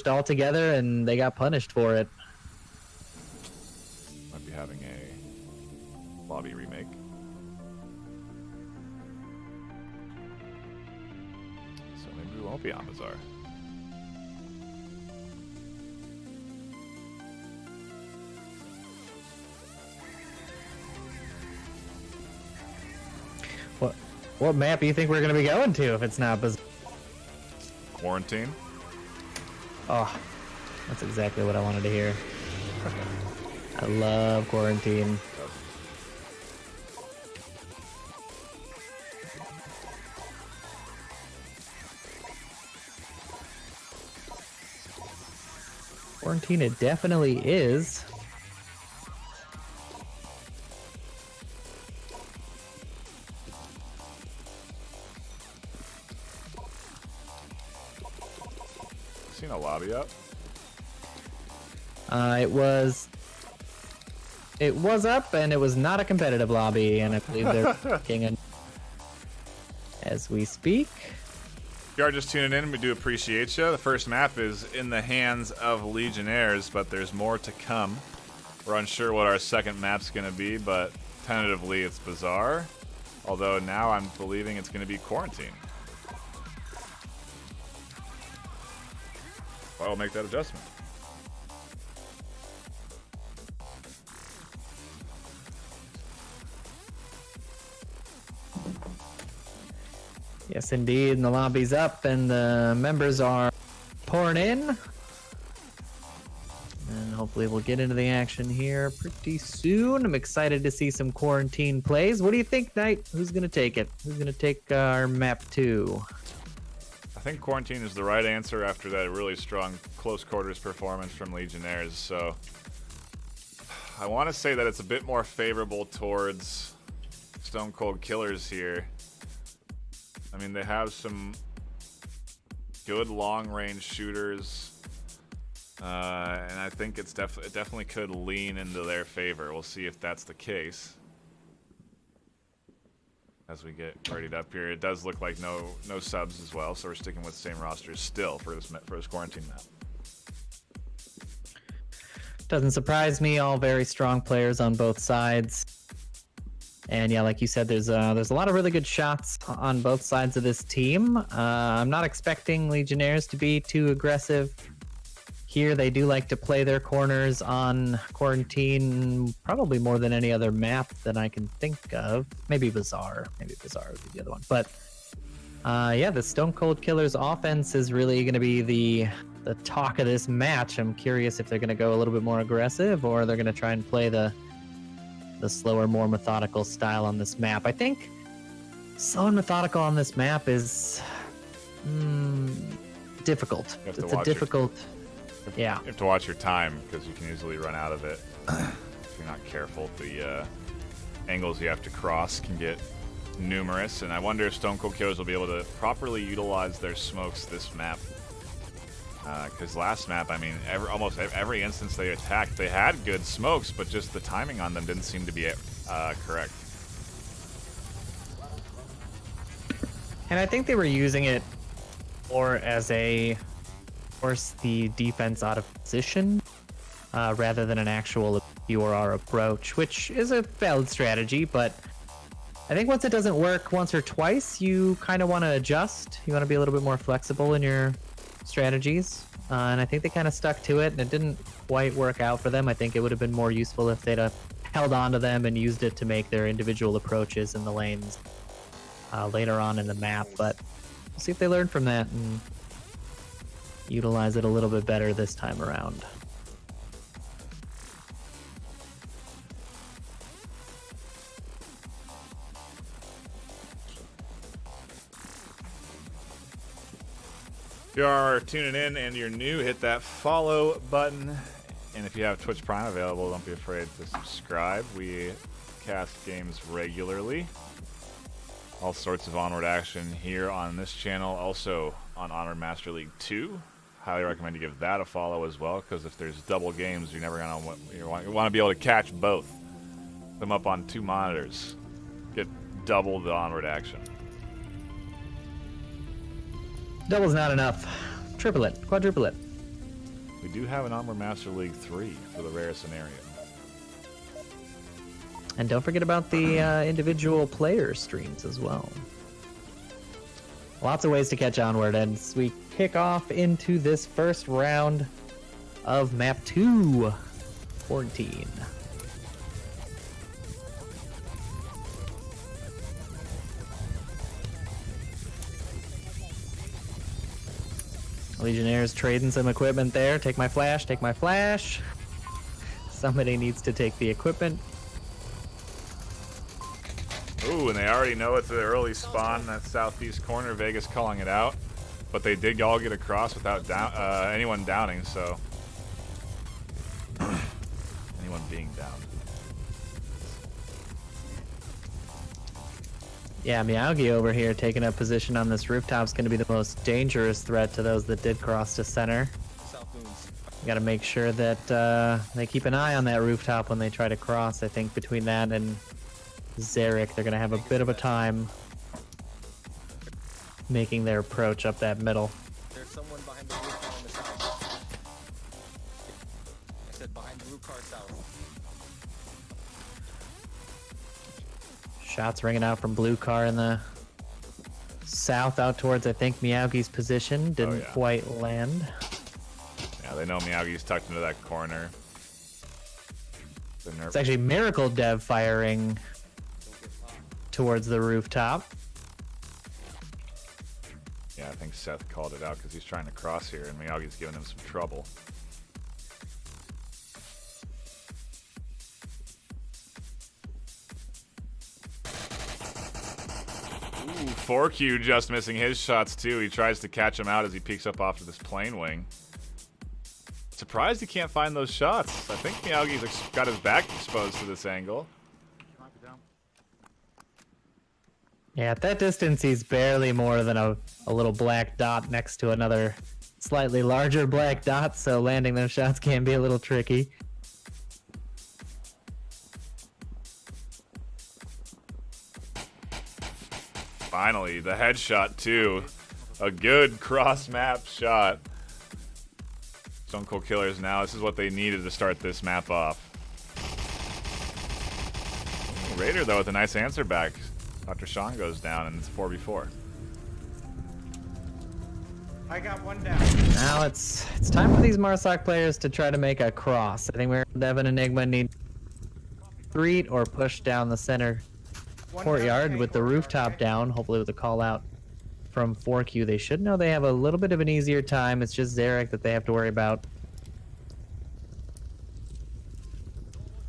Speaker 2: all together and they got punished for it.
Speaker 1: Might be having a lobby remake. So maybe we won't be on Bazaar.
Speaker 2: What map do you think we're going to be going to if it's not Bazaar?
Speaker 1: Quarantine.
Speaker 2: Oh, that's exactly what I wanted to hear. I love Quarantine. Quarantine it definitely is.
Speaker 1: Seen a lobby up?
Speaker 2: It was up, and it was not a competitive lobby, and I believe they're working on as we speak.
Speaker 1: If you are just tuning in, we do appreciate you. The first map is in the hands of Legionnaires, but there's more to come. We're unsure what our second map's going to be, but tentatively it's Bazaar. Although now I'm believing it's going to be Quarantine. I'll make that adjustment.
Speaker 2: Yes, indeed, and the lobby's up, and the members are pouring in. And hopefully we'll get into the action here pretty soon. I'm excited to see some Quarantine plays. What do you think, Knight? Who's going to take it? Who's going to take our map 2?
Speaker 1: I think Quarantine is the right answer after that really strong close quarters performance from Legionnaires. So I want to say that it's a bit more favorable towards Stone Cold Killers here. I mean, they have some good long-range shooters, and I think it definitely could lean into their favor. We'll see if that's the case. As we get readied up here, it does look like no subs as well, so we're sticking with the same rosters still for this Quarantine map.
Speaker 2: Doesn't surprise me. All very strong players on both sides. And yeah, like you said, there's a lot of really good shots on both sides of this team. I'm not expecting Legionnaires to be too aggressive here. They do like to play their corners on Quarantine probably more than any other map that I can think of. Maybe Bazaar. Maybe Bazaar would be the other one. But yeah, the Stone Cold Killers offense is really going to be the talk of this match. I'm curious if they're going to go a little bit more aggressive or they're going to try and play the slower, more methodical style on this map. I think slow and methodical on this map is difficult. It's a difficult... Yeah.
Speaker 1: You have to watch your time because you can easily run out of it if you're not careful. The angles you have to cross can get numerous, and I wonder if Stone Cold Killers will be able to properly utilize their smokes this map. Because last map, I mean, almost every instance they attacked, they had good smokes, but just the timing on them didn't seem to be correct.
Speaker 2: And I think they were using it more as a force the defense out of position rather than an actual URR approach, which is a valid strategy, but I think once it doesn't work once or twice, you kind of want to adjust. You want to be a little bit more flexible in your strategies, and I think they kind of stuck to it, and it didn't quite work out for them. I think it would have been more useful if they'd held on to them and used it to make their individual approaches in the lanes later on in the map, but we'll see if they learn from that and utilize it a little bit better this time around.
Speaker 1: If you are tuning in and you're new, hit that follow button. And if you have Twitch Prime available, don't be afraid to subscribe. We cast games regularly. All sorts of Onward action here on this channel. Also on Onward Master League 2. Highly recommend you give that a follow as well, because if there's double games, you're never gonna you want to be able to catch both. Them up on 2 monitors. Get double the Onward action.
Speaker 2: Double's not enough. Triple it, quadruple it.
Speaker 1: We do have an Onward Master League 3 for the rare scenario.
Speaker 2: And don't forget about the individual player streams as well. Lots of ways to catch Onward, and as we kick off into this first round of map 2, Quarantine. Legionnaires trading some equipment there. Take my flash, take my flash. Somebody needs to take the equipment.
Speaker 1: Ooh, and they already know it's an early spawn. That southeast corner, Vegas calling it out. But they did all get across without anyone downing, so... anyone being downed.
Speaker 2: Yeah, Miyagi over here taking up position on this rooftop is going to be the most dangerous threat to those that did cross to center. Got to make sure that they keep an eye on that rooftop when they try to cross. I think between that and Zarek, they're going to have a bit of a time making their approach up that middle.
Speaker 5: There's someone behind the blue car on the south. I said behind blue car south.
Speaker 2: Shots ringing out from blue car in the south out towards, I think, Miyagi's position. Didn't quite land.
Speaker 1: Yeah, they know Miyagi's tucked into that corner.
Speaker 2: It's actually Miracle Dev firing towards the rooftop.
Speaker 1: Yeah, I think Seth called it out because he's trying to cross here, and Miyagi's giving him some trouble. Ooh, 4Q just missing his shots too. He tries to catch him out as he peeks up off to this plane wing. Surprised he can't find those shots. I think Miyagi's got his back exposed to this angle.
Speaker 2: Yeah, at that distance, he's barely more than a little black dot next to another slightly larger black dot, so landing those shots can be a little tricky.
Speaker 1: Finally, the headshot too. A good cross-map shot. Stone Cold Killers now, this is what they needed to start this map off. Raider though with a nice answer back. Dr. Sean goes down and it's 4v4.
Speaker 6: I got one down.
Speaker 2: Now it's time for these Marsoc players to try to make a cross. I think we're Devin Enigma need retreat or push down the center courtyard with the rooftop down, hopefully with a call out from 4Q. They should know they have a little bit of an easier time. It's just Zarek that they have to worry about.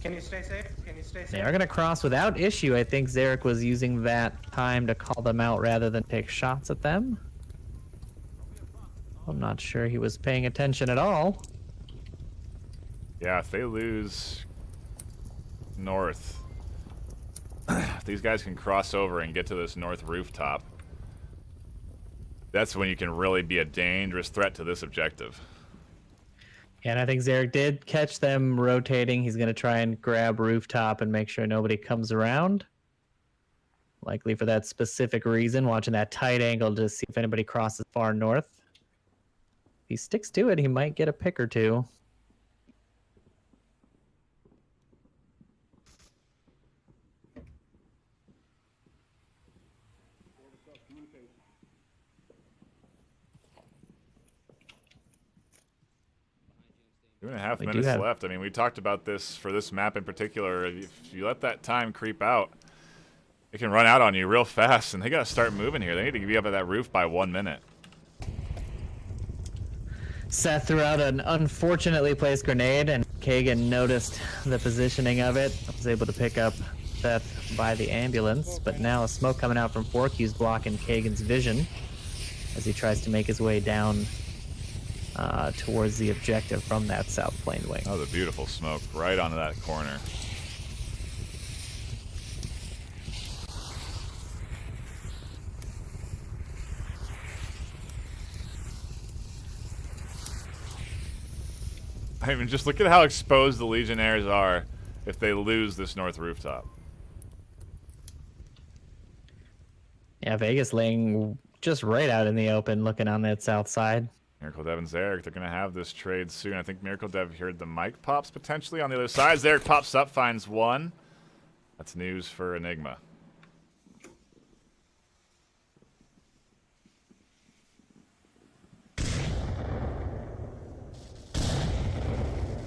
Speaker 6: Can you stay safe? Can you stay safe?
Speaker 2: They are going to cross without issue. I think Zarek was using that time to call them out rather than take shots at them. I'm not sure he was paying attention at all.
Speaker 1: Yeah, if they lose north, if these guys can cross over and get to this north rooftop, that's when you can really be a dangerous threat to this objective.
Speaker 2: And I think Zarek did catch them rotating. He's going to try and grab rooftop and make sure nobody comes around. Likely for that specific reason, watching that tight angle to see if anybody crosses far north. If he sticks to it, he might get a pick or two.
Speaker 1: Two and a half
Speaker 2: We
Speaker 1: minutes
Speaker 2: do have-
Speaker 1: left. I mean, we talked about this for this map in particular. If you let that time creep out, it can run out on you real fast, and they got to start moving here. They need to be up at that roof by 1 minute.
Speaker 2: Seth threw out an unfortunately placed grenade, and Kagan noticed the positioning of it. Was able to pick up Seth by the ambulance, but now a smoke coming out from Forky's blocking Kagan's vision as he tries to make his way down towards the objective from that south plane wing.
Speaker 1: That was a beautiful smoke right onto that corner. I mean, just look at how exposed the Legionnaires are if they lose this north rooftop.
Speaker 2: Yeah, Vegas laying just right out in the open, looking on that south side.
Speaker 1: Miracle Dev and Zarek, they're going to have this trade soon. I think Miracle Dev heard the mic pops potentially on the other side. Zarek pops up, finds one. That's news for Enigma.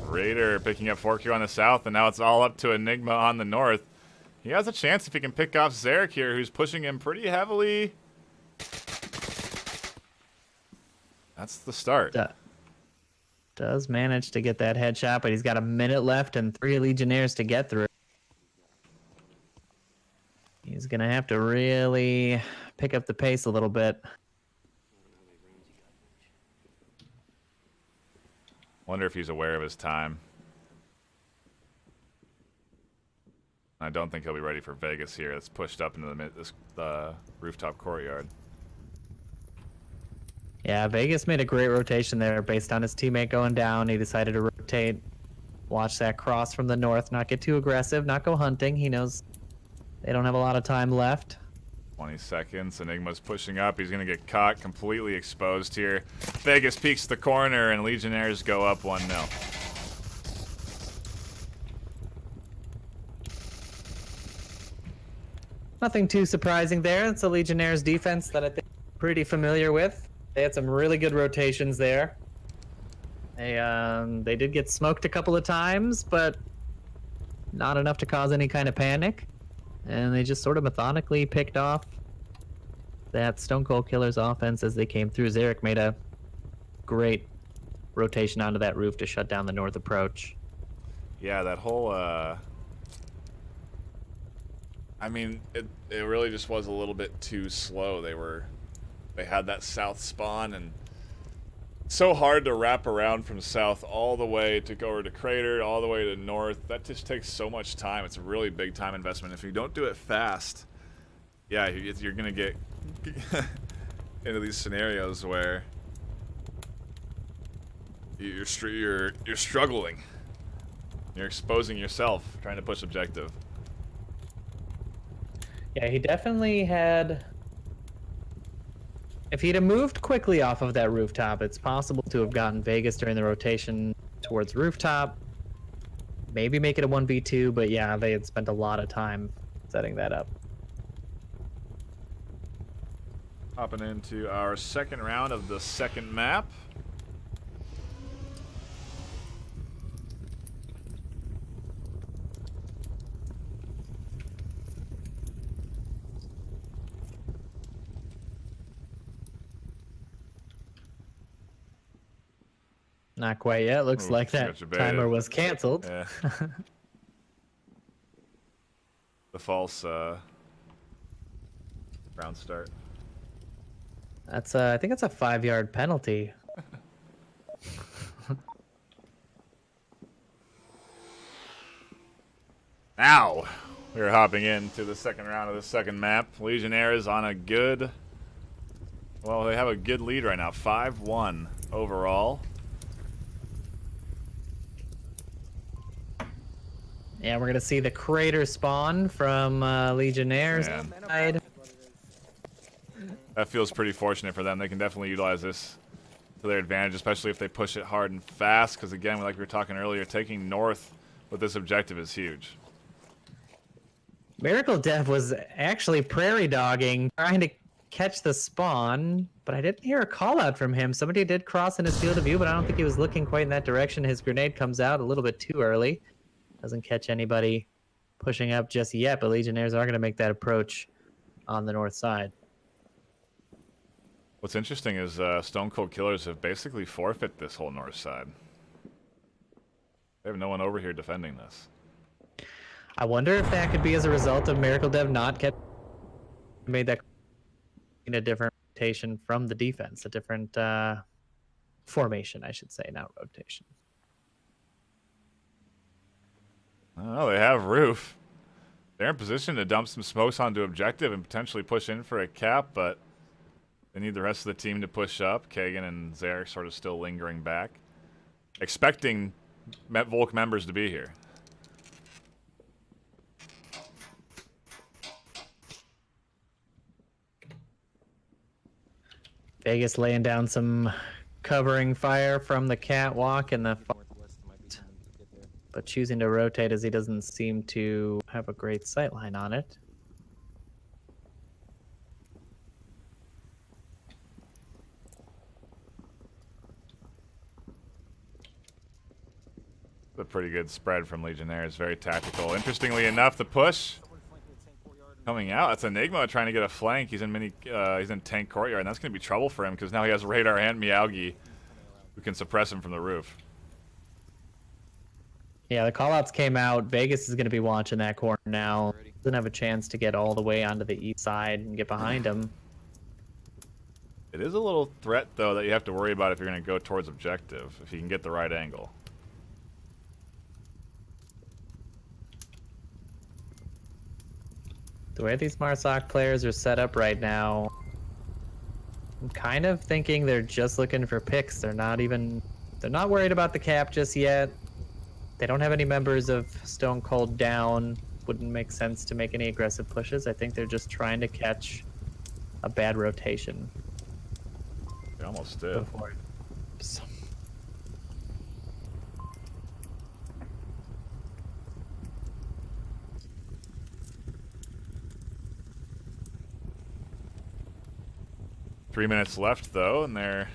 Speaker 1: Raider picking up 4Q on the south, and now it's all up to Enigma on the north. He has a chance if he can pick off Zarek here, who's pushing him pretty heavily. That's the start.
Speaker 2: Does manage to get that headshot, but he's got a minute left and 3 Legionnaires to get through. He's going to have to really pick up the pace a little bit.
Speaker 1: Wonder if he's aware of his time. I don't think he'll be ready for Vegas here. It's pushed up into the rooftop courtyard.
Speaker 2: Yeah, Vegas made a great rotation there based on his teammate going down. He decided to rotate, watch that cross from the north, not get too aggressive, not go hunting. He knows they don't have a lot of time left.
Speaker 1: 20 seconds. Enigma's pushing up. He's going to get caught, completely exposed here. Vegas peeks the corner, and Legionnaires go up 1-0.
Speaker 2: Nothing too surprising there. It's a Legionnaires defense that I think I'm pretty familiar with. They had some really good rotations there. They did get smoked a couple of times, but not enough to cause any kind of panic. And they just sort of methodically picked off that Stone Cold Killer's offense as they came through. Zarek made a great rotation onto that roof to shut down the north approach.
Speaker 1: Yeah, that whole... I mean, it really just was a little bit too slow. They had that south spawn, and so hard to wrap around from south all the way to go over to Crater, all the way to north. That just takes so much time. It's a really big time investment. If you don't do it fast, yeah, you're gonna get into these scenarios where you're struggling. You're exposing yourself trying to push objective.
Speaker 2: Yeah, he definitely had... If he'd have moved quickly off of that rooftop, it's possible to have gotten Vegas during the rotation towards rooftop. Maybe make it a 1v2, but yeah, they had spent a lot of time setting that up.
Speaker 1: Hopping into our second round of the second map.
Speaker 2: Not quite yet. Looks
Speaker 1: Ooh,
Speaker 2: like that
Speaker 1: got you baited.
Speaker 2: timer was canceled.
Speaker 1: Yeah. The false round start.
Speaker 2: That's I think that's a 5-yard penalty.
Speaker 1: Ow! We're hopping into the second round of the second map. Legionnaires on a good... Well, they have a good lead right now. 5-1 overall.
Speaker 2: Yeah, we're going to see the crater spawn from Legionnaires
Speaker 1: Man.
Speaker 2: side.
Speaker 1: That feels pretty fortunate for them. They can definitely utilize this to their advantage, especially if they push it hard and fast. Because again, like we were talking earlier, taking north with this objective is huge.
Speaker 2: Miracle Dev was actually prairie dogging, trying to catch the spawn, but I didn't hear a call out from him. Somebody did cross in his field of view, but I don't think he was looking quite in that direction. His grenade comes out a little bit too early. Doesn't catch anybody pushing up just yet, but Legionnaires are going to make that approach on the north side.
Speaker 1: What's interesting is Stone Cold Killers have basically forfeit this whole north side. They have no one over here defending this.
Speaker 2: I wonder if that could be as a result of Miracle Dev not made that in a different rotation from the defense, a different formation, I should say, not rotation.
Speaker 1: Oh, they have roof. They're in position to dump some smokes onto objective and potentially push in for a cap, but they need the rest of the team to push up. Kagan and Zarek sort of still lingering back, expecting Volk members to be here.
Speaker 2: Vegas laying down some covering fire from the catwalk and the but choosing to rotate as he doesn't seem to have a great sightline on it.
Speaker 1: A pretty good spread from Legionnaires, very tactical. Interestingly enough, the push coming out. That's Enigma trying to get a flank. He's in tank courtyard, and that's going to be trouble for him because now he has radar and Miyagi who can suppress him from the roof.
Speaker 2: Yeah, the callouts came out. Vegas is going to be watching that corner now. Doesn't have a chance to get all the way onto the east side and get behind him.
Speaker 1: It is a little threat, though, that you have to worry about if you're going to go towards objective, if you can get the right angle.
Speaker 2: The way these Marsoc players are set up right now, I'm kind of thinking they're just looking for picks. They're not worried about the cap just yet. They don't have any members of Stone Cold down. Wouldn't make sense to make any aggressive pushes. I think they're just trying to catch a bad rotation.
Speaker 1: They almost did. 3 minutes left, though, and they're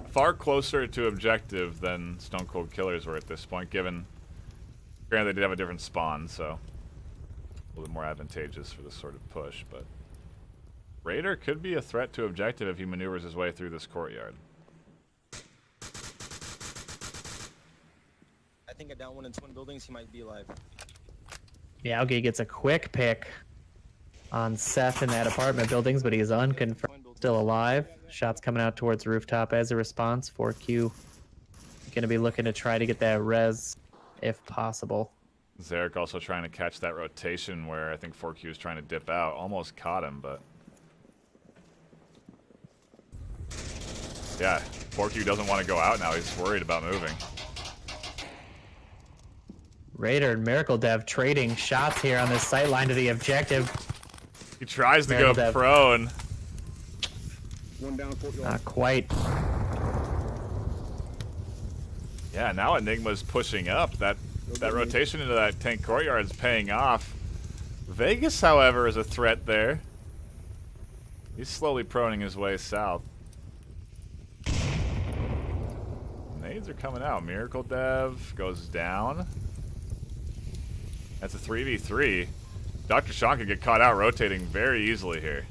Speaker 1: far closer to objective than Stone Cold Killers were at this point, given... Granted, they did have a different spawn, so... a little bit more advantageous for this sort of push, but... Raider could be a threat to objective if he maneuvers his way through this courtyard.
Speaker 5: I think I down one in twin buildings, he might be alive.
Speaker 2: Yaugi gets a quick pick on Seth in that apartment buildings, but he is unconfirmed, still alive. Shots coming out towards rooftop as a response. 4Q going to be looking to try to get that res if possible.
Speaker 1: Zarek also trying to catch that rotation where I think 4Q is trying to dip out. Almost caught him, but... yeah, 4Q doesn't want to go out now. He's worried about moving.
Speaker 2: Raider and Miracle Dev trading shots here on this sight line to the objective.
Speaker 1: He tries to
Speaker 2: Miracle
Speaker 1: go
Speaker 2: Dev.
Speaker 1: prone.
Speaker 4: One down,
Speaker 2: Not quite.
Speaker 1: Yeah, now Enigma's pushing up. That rotation into that tank courtyard is paying off. Vegas, however, is a threat there. He's slowly proning his way south. Nades are coming out. Miracle Dev goes down. That's a 3v3. Dr. Sean could get caught out rotating very easily here.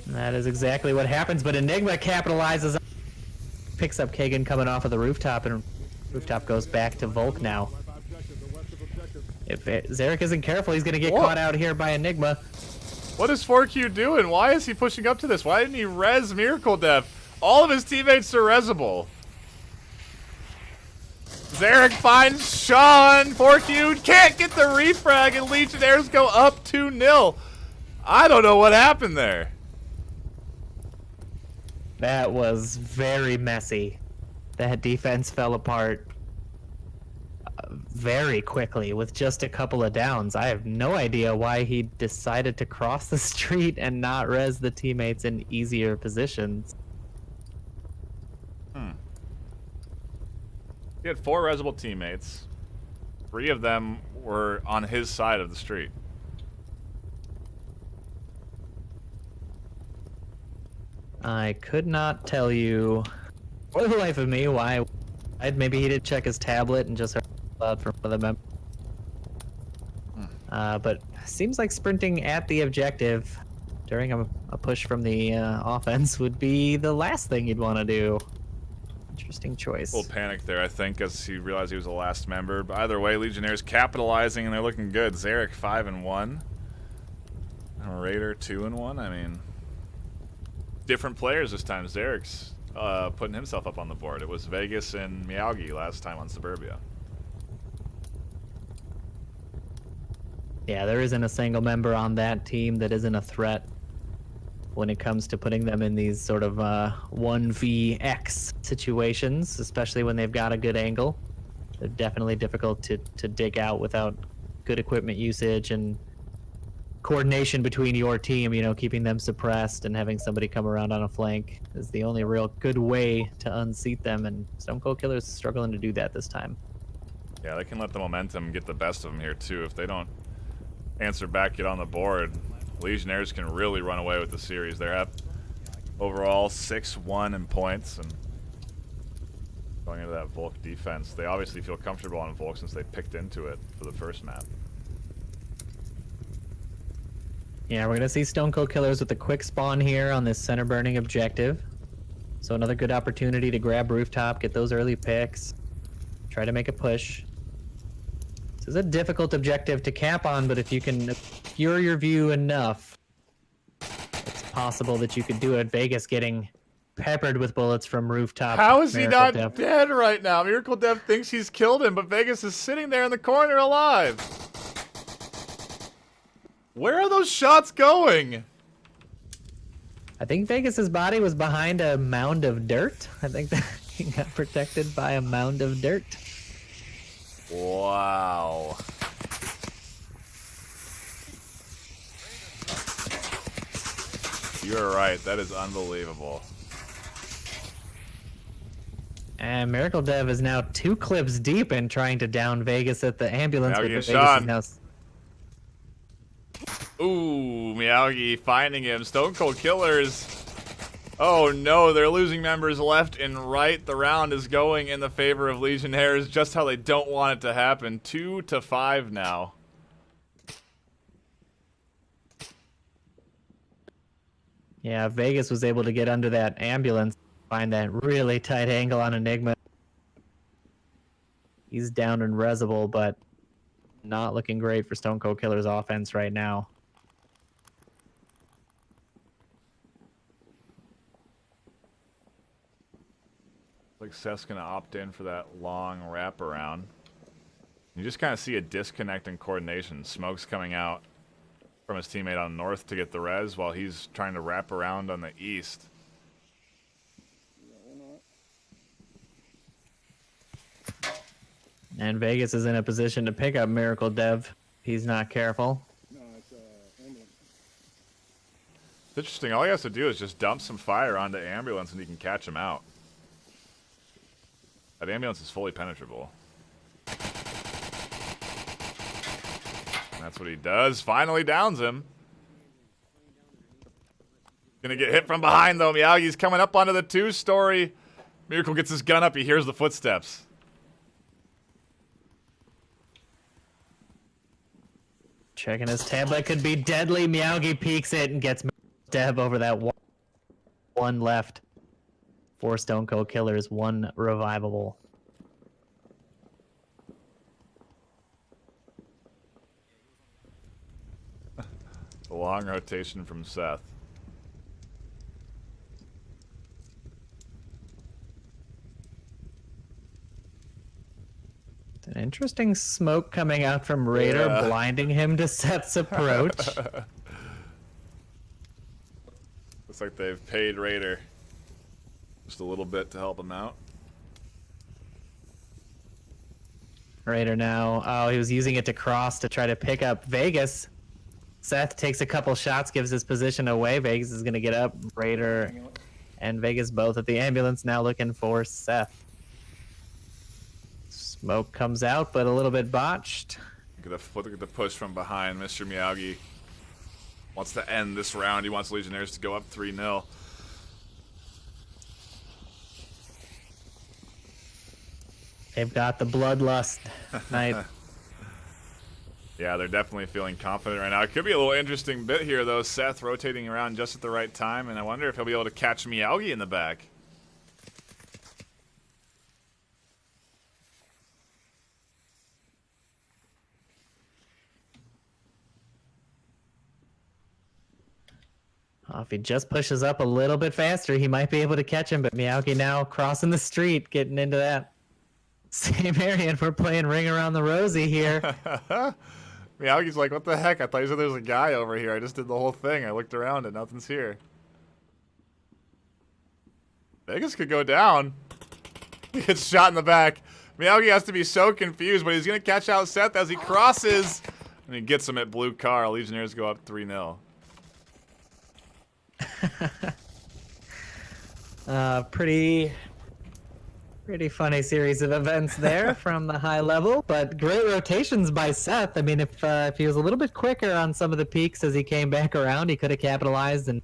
Speaker 2: That is exactly what happens, but Enigma capitalizes, picks up Kagan coming off of the rooftop, and rooftop goes back to Volk now. If Zarek isn't careful, he's going to get caught out here by Enigma.
Speaker 1: What is 4Q doing? Why is he pushing up to this? Why didn't he res Miracle Dev? All of his teammates are resable. Zarek finds Sean. 4Q can't get the refrag, and Legionnaires go up 2-0. I don't know what happened there.
Speaker 2: That was very messy. That defense fell apart very quickly with just a couple of downs. I have no idea why he decided to cross the street and not res the teammates in easier positions.
Speaker 1: He had 4 resable teammates. 3 of them were on his side of the street.
Speaker 2: I could not tell you for the life of me why. Maybe he did check his tablet and just heard loud from one of the members. But seems like sprinting at the objective during a push from the offense would be the last thing you'd want to do. Interesting choice.
Speaker 1: A little panic there, I think, as he realized he was the last member. But either way, Legionnaires capitalizing, and they're looking good. Zarek 5-1. And Raider 2-1. I mean, different players this time. Zarek's putting himself up on the board. It was Vegas and Miyagi last time on Suburbia.
Speaker 2: Yeah, there isn't a single member on that team that isn't a threat when it comes to putting them in these sort of 1vx situations, especially when they've got a good angle. They're definitely difficult to dig out without good equipment usage and coordination between your team, you know, keeping them suppressed and having somebody come around on a flank is the only real good way to unseat them, and Stone Cold Killer's struggling to do that this time.
Speaker 1: Yeah, they can let the momentum get the best of them here, too. If they don't answer back, get on the board, Legionnaires can really run away with the series. They're at overall 6-1 in points, and going into that Volk defense, they obviously feel comfortable on Volk since they picked into it for the first map.
Speaker 2: Yeah, we're going to see Stone Cold Killers with a quick spawn here on this center burning objective. So another good opportunity to grab rooftop, get those early picks, try to make a push. This is a difficult objective to cap on, but if you can obscure your view enough, it's possible that you could do it. Vegas getting peppered with bullets from rooftop.
Speaker 1: How is he not
Speaker 2: Death.
Speaker 1: dead right now? Miracle Dev thinks he's killed him, but Vegas is sitting there in the corner alive. Where are those shots going?
Speaker 2: I think Vegas's body was behind a mound of dirt. I think that he got protected by a mound of dirt.
Speaker 1: Wow. You're right. That is unbelievable.
Speaker 2: And Miracle Dev is now 2 clips deep in trying to down Vegas at the ambulance.
Speaker 1: Miyagi
Speaker 2: but
Speaker 1: and
Speaker 2: Vegas
Speaker 1: Sean.
Speaker 2: is now...
Speaker 1: Ooh, Miyagi finding him. Stone Cold Killers. Oh no, they're losing members left and right. The round is going in the favor of Legionnaires, just how they don't want it to happen. 2-5 now.
Speaker 2: Yeah, Vegas was able to get under that ambulance, find that really tight angle on Enigma. He's down and resable, but not looking great for Stone Cold Killer's offense right now.
Speaker 1: Like Seth's gonna opt in for that long wraparound. You just kind of see a disconnect in coordination. Smoke's coming out from his teammate on north to get the res while he's trying to wrap around on the east.
Speaker 2: And Vegas is in a position to pick up Miracle Dev. He's not careful.
Speaker 1: It's interesting. All he has to do is just dump some fire onto ambulance and he can catch him out. That ambulance is fully penetrable. And that's what he does. Finally downs him. Gonna get hit from behind though. Miyagi's coming up onto the 2-story. Miracle gets his gun up. He hears the footsteps.
Speaker 2: Checking his tablet could be deadly. Miyagi peeks it and gets Dev over that one left. 4 Stone Cold Killers, 1 revivable.
Speaker 1: A long rotation from Seth.
Speaker 2: Interesting smoke coming out from Raider,
Speaker 1: Yeah.
Speaker 2: blinding him to Seth's approach.
Speaker 1: Looks like they've paid Raider just a little bit to help him out.
Speaker 2: Raider now. Oh, he was using it to cross to try to pick up Vegas. Seth takes a couple shots, gives his position away. Vegas is going to get up. Raider and Vegas both at the ambulance now looking for Seth. Smoke comes out, but a little bit botched.
Speaker 1: Look at the push from behind. Mr. Miyagi wants to end this round. He wants Legionnaires to go up 3-0.
Speaker 2: They've got the bloodlust night.
Speaker 1: Yeah, they're definitely feeling confident right now. It could be a little interesting bit here, though. Seth rotating around just at the right time, and I wonder if he'll be able to catch Miyagi in the back.
Speaker 2: If he just pushes up a little bit faster, he might be able to catch him. But Miyagi now crossing the street, getting into that same area, and we're playing Ring Around the Rosie here.
Speaker 1: Miyagi's like, what the heck? I thought you said there was a guy over here. I just did the whole thing. I looked around and nothing's here. Vegas could go down. He gets shot in the back. Miyagi has to be so confused, but he's going to catch out Seth as he crosses. And he gets him at blue car. Legionnaires go up 3-0.
Speaker 2: Pretty funny series of events there from the high level, but great rotations by Seth. I mean, if he was a little bit quicker on some of the peaks as he came back around, he could have capitalized and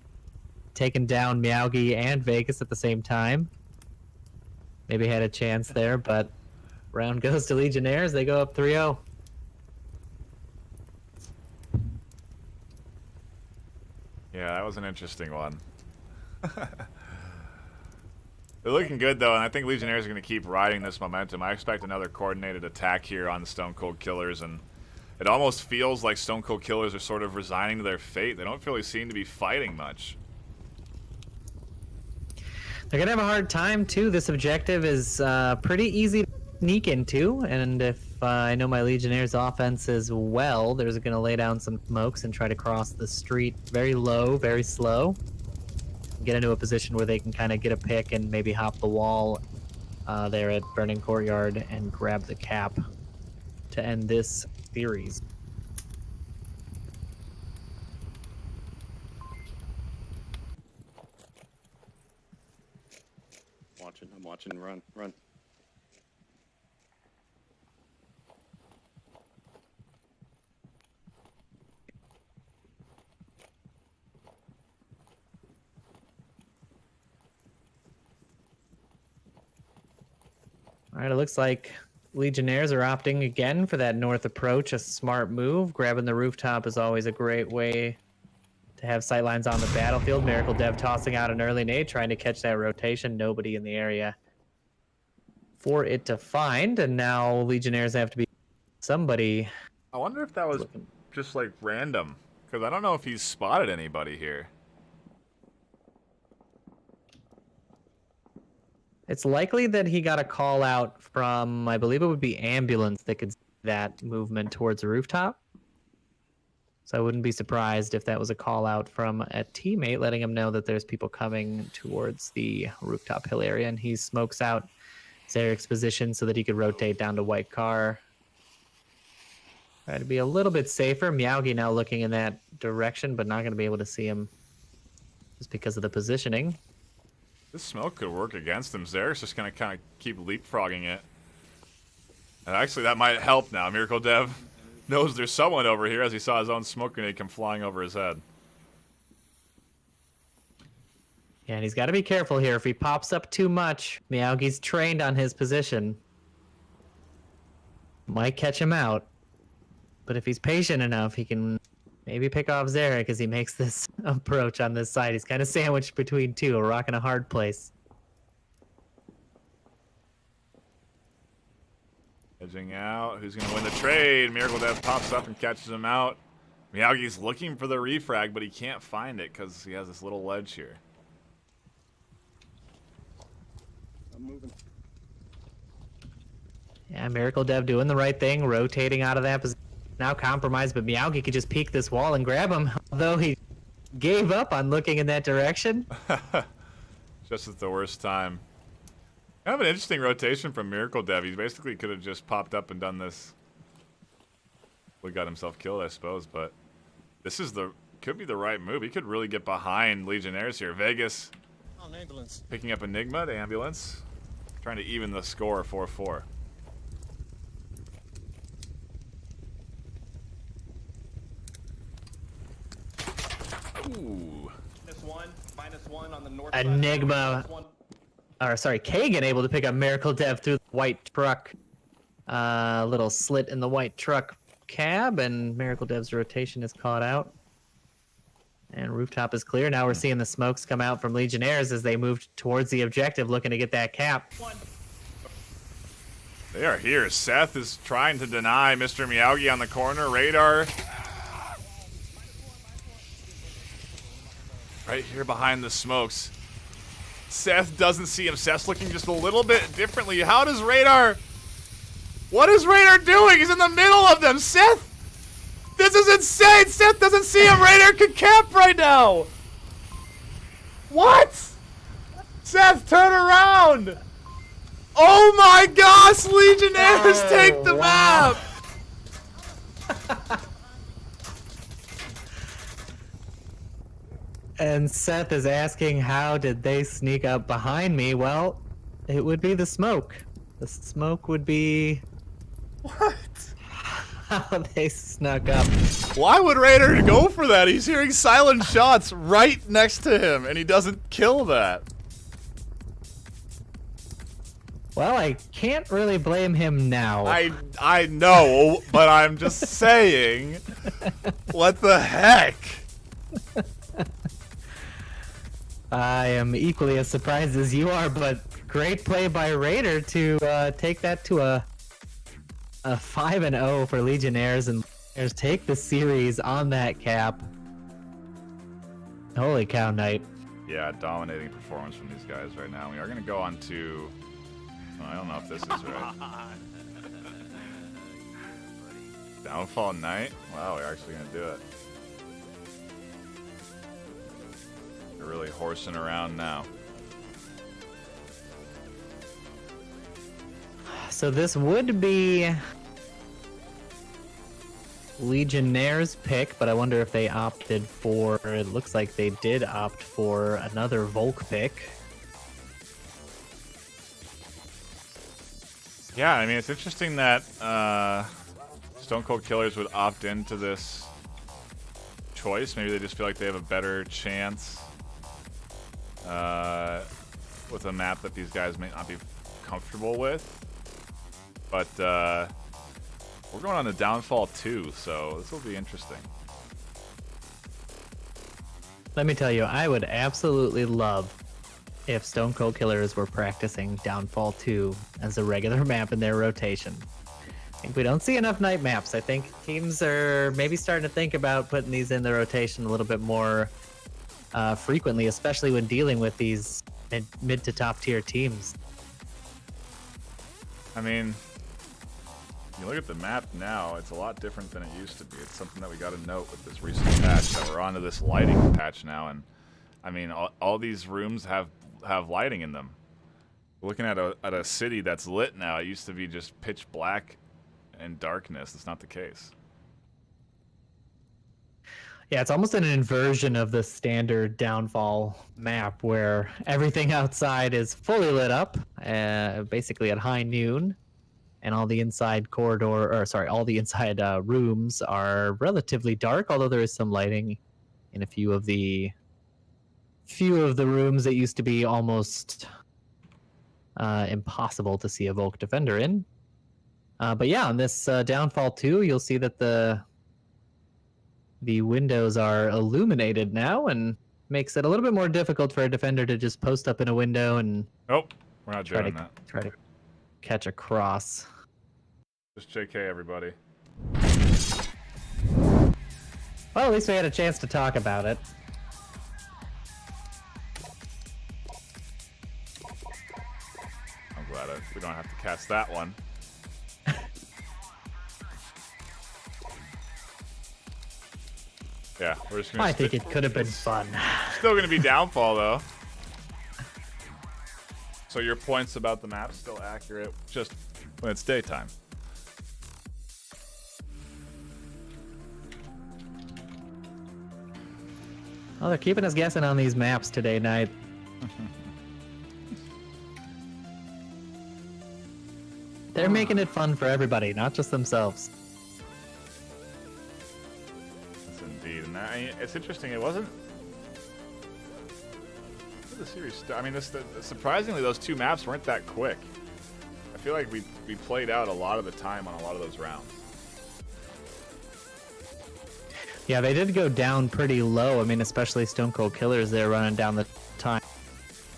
Speaker 2: taken down Miyagi and Vegas at the same time. Maybe had a chance there, but round goes to Legionnaires. They go up 3-0.
Speaker 1: Yeah, that was an interesting one. They're looking good, though, and I think Legionnaires are going to keep riding this momentum. I expect another coordinated attack here on the Stone Cold Killers, and it almost feels like Stone Cold Killers are sort of resigning to their fate. They don't really seem to be fighting much.
Speaker 2: They're going to have a hard time, too. This objective is pretty easy to sneak into, and if I know my Legionnaires offense as well, they're going to lay down some smokes and try to cross the street very low, very slow. Get into a position where they can kind of get a pick and maybe hop the wall there at Burning Courtyard and grab the cap to end this series.
Speaker 4: I'm watching. Run.
Speaker 2: All right, it looks like Legionnaires are opting again for that north approach, a smart move. Grabbing the rooftop is always a great way to have sightlines on the battlefield. Miracle Dev tossing out an early nade, trying to catch that rotation. Nobody in the area for it to find, and now Legionnaires have to be somebody.
Speaker 1: I wonder if that was just, like, random, because I don't know if he's spotted anybody here.
Speaker 2: It's likely that he got a call out from, I believe it would be ambulance that could see that movement towards the rooftop. So I wouldn't be surprised if that was a call out from a teammate letting him know that there's people coming towards the rooftop hill area, and he smokes out Zarek's position so that he could rotate down to white car. Try to be a little bit safer. Miyagi now looking in that direction, but not going to be able to see him just because of the positioning.
Speaker 1: This smoke could work against him. Zarek's just going to kind of keep leapfrogging it. And actually, that might help now. Miracle Dev knows there's someone over here as he saw his own smoke grenade come flying over his head.
Speaker 2: Yeah, and he's got to be careful here. If he pops up too much, Miyagi's trained on his position. Might catch him out. But if he's patient enough, he can maybe pick off Zarek as he makes this approach on this side. He's kind of sandwiched between two, a rock and a hard place.
Speaker 1: Edging out. Who's going to win the trade? Miracle Dev pops up and catches him out. Miyagi's looking for the refrag, but he can't find it because he has this little ledge here.
Speaker 4: I'm moving.
Speaker 2: Yeah, Miracle Dev doing the right thing, rotating out of that position. Now compromised, but Meowgi could just peek this wall and grab him, although he gave up on looking in that direction.
Speaker 1: Just at the worst time. Kind of an interesting rotation from Miracle Dev. He basically could have just popped up and done this. Would got himself killed, I suppose, but this is could be the right move. He could really get behind Legionnaires here. Vegas
Speaker 5: Oh, an ambulance.
Speaker 1: picking up Enigma, the ambulance, trying to even the score 4-4. Ooh.
Speaker 6: -1 on the north
Speaker 2: Enigma.
Speaker 6: side.
Speaker 2: Or sorry, Kagan able to pick up Miracle Dev through the white truck. Little slit in the white truck cab, and Miracle Dev's rotation is caught out. And rooftop is clear. Now we're seeing the smokes come out from Legionnaires as they move towards the objective, looking to get that cap.
Speaker 1: They are here. Seth is trying to deny Mr. Meowgi on the corner. Radar. Right here behind the smokes. Seth doesn't see him. Seth's looking just a little bit differently. How does Radar... What is Radar doing? He's in the middle of them. Seth! This is insane! Seth doesn't see him. Radar can camp right now! What? Seth, turn around! Oh my gosh! Legionnaires take the map!
Speaker 2: And Seth is asking, how did they sneak up behind me? Well, it would be the smoke. The smoke would be
Speaker 1: What?
Speaker 2: how they snuck up.
Speaker 1: Why would Raider go for that? He's hearing silent shots right next to him, and he doesn't kill that.
Speaker 2: Well, I can't really blame him now.
Speaker 1: I know, but I'm just saying. What the heck?
Speaker 2: I am equally as surprised as you are, but great play by Raider to take that to a 5-0 for Legionnaires, and Legionnaires take the series on that cap. Holy cow, Knight.
Speaker 1: Yeah, dominating performance from these guys right now. We are going to go on to... I don't know if this is right. Downfall Knight? Wow, we're actually going to do it. They're really horsing around now.
Speaker 2: So this would be Legionnaires' pick, but I wonder if they opted for... It looks like they did opt for another Volk pick.
Speaker 1: Yeah, I mean, it's interesting that Stone Cold Killers would opt into this choice. Maybe they just feel like they have a better chance with a map that these guys may not be comfortable with. But we're going on to Downfall 2, so this will be interesting.
Speaker 2: Let me tell you, I would absolutely love if Stone Cold Killers were practicing Downfall 2 as a regular map in their rotation. I think we don't see enough night maps. I think teams are maybe starting to think about putting these in the rotation a little bit more frequently, especially when dealing with these mid to top tier teams.
Speaker 1: I mean, you look at the map now, it's a lot different than it used to be. It's something that we got to note with this recent patch, that we're onto this lighting patch now. And I mean, all these rooms have lighting in them. Looking at a city that's lit now, it used to be just pitch black and darkness. That's not the case.
Speaker 2: Yeah, it's almost an inversion of the standard Downfall map where everything outside is fully lit up, basically at high noon, and all the inside all the inside rooms are relatively dark, although there is some lighting in a few of the rooms that used to be almost impossible to see a Volk Defender in. But yeah, on this Downfall 2, you'll see that the windows are illuminated now, and makes it a little bit more difficult for a defender to just post up in a window and
Speaker 1: Nope, we're not doing that.
Speaker 2: try to catch a cross.
Speaker 1: Just JK, everybody.
Speaker 2: Well, at least we had a chance to talk about it.
Speaker 1: I'm glad we don't have to cast that one. Yeah, we're just gonna.
Speaker 2: I think it could have been fun.
Speaker 1: Still gonna be downfall though. So your points about the map still accurate, just when it's daytime.
Speaker 2: Oh, they're keeping us guessing on these maps today, Night. They're making it fun for everybody, not just themselves.
Speaker 1: Yes, indeed. And it's interesting. It wasn't. The series. I mean, surprisingly, those two maps weren't that quick. I feel like we played out a lot of the time on a lot of those rounds.
Speaker 2: Yeah, they did go down pretty low. I mean, especially Stone Cold Killers, they're running down the time.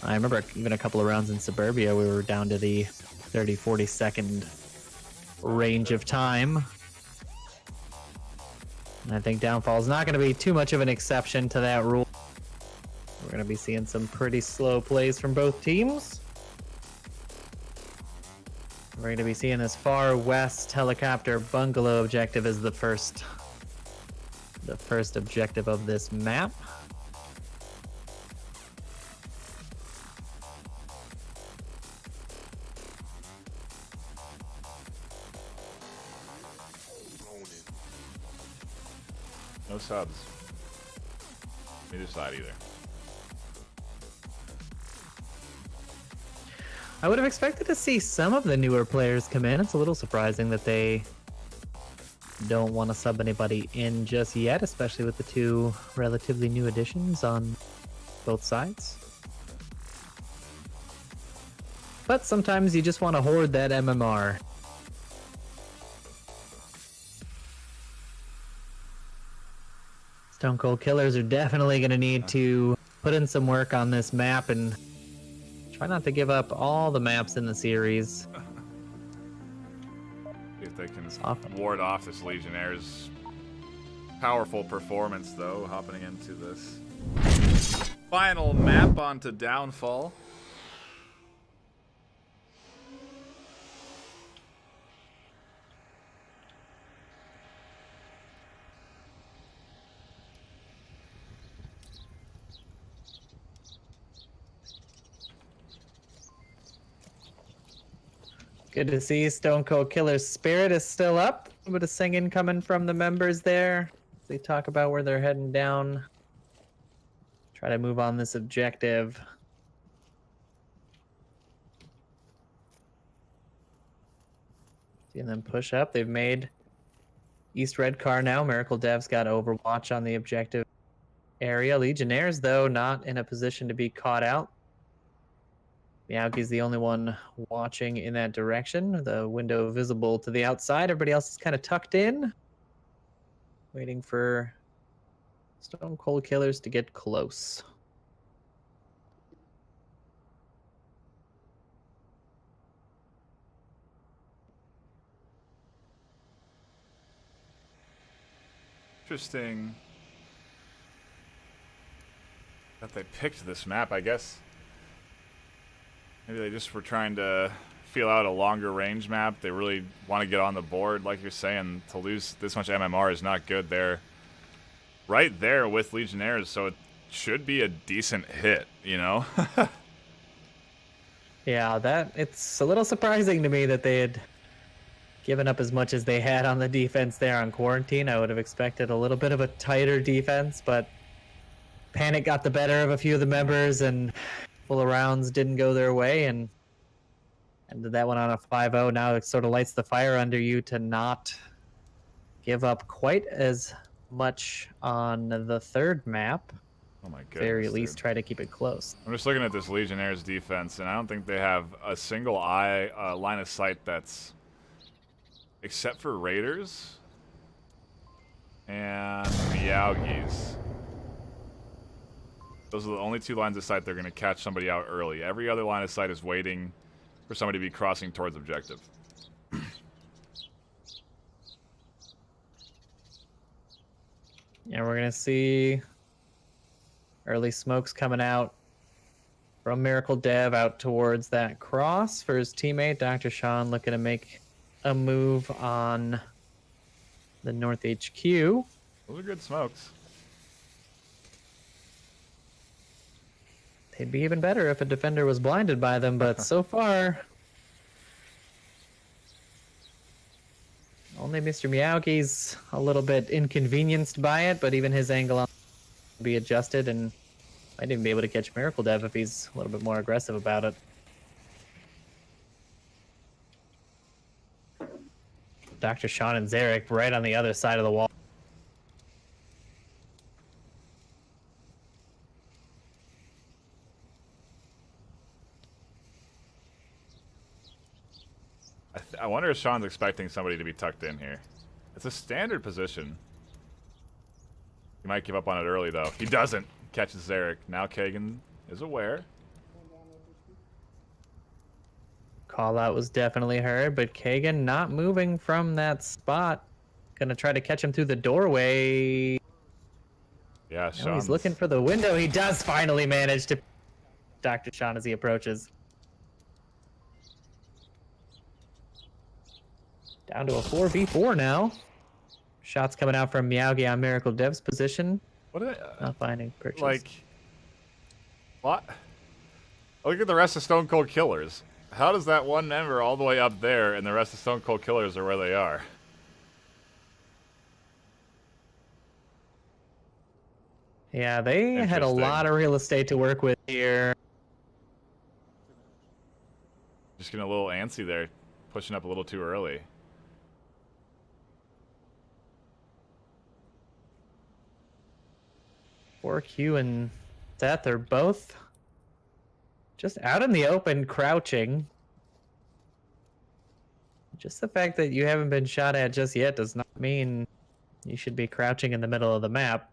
Speaker 2: I remember even a couple of rounds in Suburbia, we were down to the 30, 40 second range of time. And I think Downfall is not going to be too much of an exception to that rule. We're going to be seeing some pretty slow plays from both teams. We're going to be seeing this far west helicopter bungalow objective as the first objective of this map.
Speaker 1: No subs. Neither side either.
Speaker 2: I would have expected to see some of the newer players come in. It's a little surprising that they don't want to sub anybody in just yet, especially with the two relatively new additions on both sides. But sometimes you just want to hoard that MMR. Stone Cold Killers are definitely going to need to put in some work on this map and try not to give up all the maps in the series.
Speaker 1: If they can ward off this Legionnaires' powerful performance, though, hopping into this final map onto Downfall.
Speaker 2: Good to see Stone Cold Killer's spirit is still up. A bit of singing coming from the members there. They talk about where they're heading down. Try to move on this objective. Seeing them push up. They've made East Red Car now. Miracle Dev's got Overwatch on the objective area. Legionnaires, though, not in a position to be caught out. Meowgi's the only one watching in that direction. The window visible to the outside. Everybody else is kind of tucked in, waiting for Stone Cold Killers to get close.
Speaker 1: Interesting that they picked this map, I guess. Maybe they just were trying to feel out a longer range map. They really want to get on the board, like you're saying. To lose this much MMR is not good. They're right there with Legionnaires, so it should be a decent hit, you know?
Speaker 2: Yeah, it's a little surprising to me that they had given up as much as they had on the defense there on Quarantine. I would have expected a little bit of a tighter defense, but Panic got the better of a few of the members, and full of rounds didn't go their way, and ended that one on a 5-0. Now it sort of lights the fire under you to not give up quite as much on the third map.
Speaker 1: Oh my goodness.
Speaker 2: Very least try to keep it close.
Speaker 1: I'm just looking at this Legionnaires defense, and I don't think they have a single line of sight that's, except for Raiders and Meowgies. Those are the only two lines of sight they're going to catch somebody out early. Every other line of sight is waiting for somebody to be crossing towards objective.
Speaker 2: Yeah, we're going to see early smokes coming out from Miracle Dev out towards that cross for his teammate. Dr. Sean looking to make a move on the North HQ.
Speaker 1: Those are good smokes.
Speaker 2: It'd be even better if a defender was blinded by them, but so far, only Mr. Miyauki's a little bit inconvenienced by it, but even his angle on be adjusted and might even be able to catch Miracle Dev if he's a little bit more aggressive about it. Dr. Sean and Zarek right on the other side of the wall.
Speaker 1: I wonder if Sean's expecting somebody to be tucked in here. It's a standard position. He might give up on it early, though. He doesn't. Catches Zarek. Now Kagan is aware.
Speaker 2: Call out was definitely heard, but Kagan not moving from that spot. Gonna try to catch him through the doorway.
Speaker 1: Yeah,
Speaker 2: Now
Speaker 1: Sean's
Speaker 2: he's looking for the window. He does finally manage to Dr. Sean as he approaches. Down to a 4v4 now. Shots coming out from Miyagi on Miracle Dev's position.
Speaker 1: What did
Speaker 2: Not finding purchase.
Speaker 1: like, what? Look at the rest of Stone Cold Killers. How does that one member all the way up there and the rest of Stone Cold Killers are where they are?
Speaker 2: Yeah, they had a
Speaker 1: Interesting.
Speaker 2: lot of real estate to work with here.
Speaker 1: Just getting a little antsy there. Pushing up a little too early.
Speaker 2: Q and Seth are both just out in the open, crouching. Just the fact that you haven't been shot at just yet does not mean you should be crouching in the middle of the map.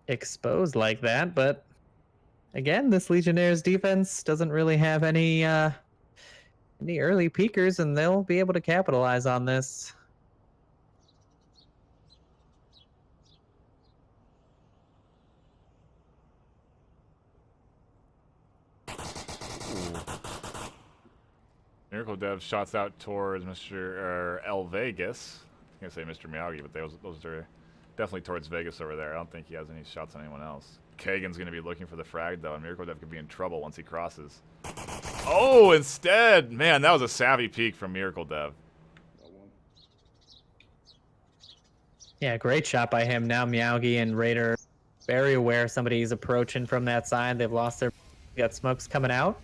Speaker 2: Exposed like that, but again, this Legionnaires defense doesn't really have any early peekers, and they'll be able to capitalize on this.
Speaker 1: Miracle Dev shots out towards Mr. L Vegas. I was gonna say Mr. Miyagi, but those are definitely towards Vegas over there. I don't think he has any shots on anyone else. Kagan's gonna be looking for the frag though, and Miracle Dev could be in trouble once he crosses. Oh, instead, man, that was a savvy peek from Miracle Dev.
Speaker 2: Yeah, great shot by him. Now Miyagi and Raider very aware somebody's approaching from that side. They've lost their... got smokes coming out.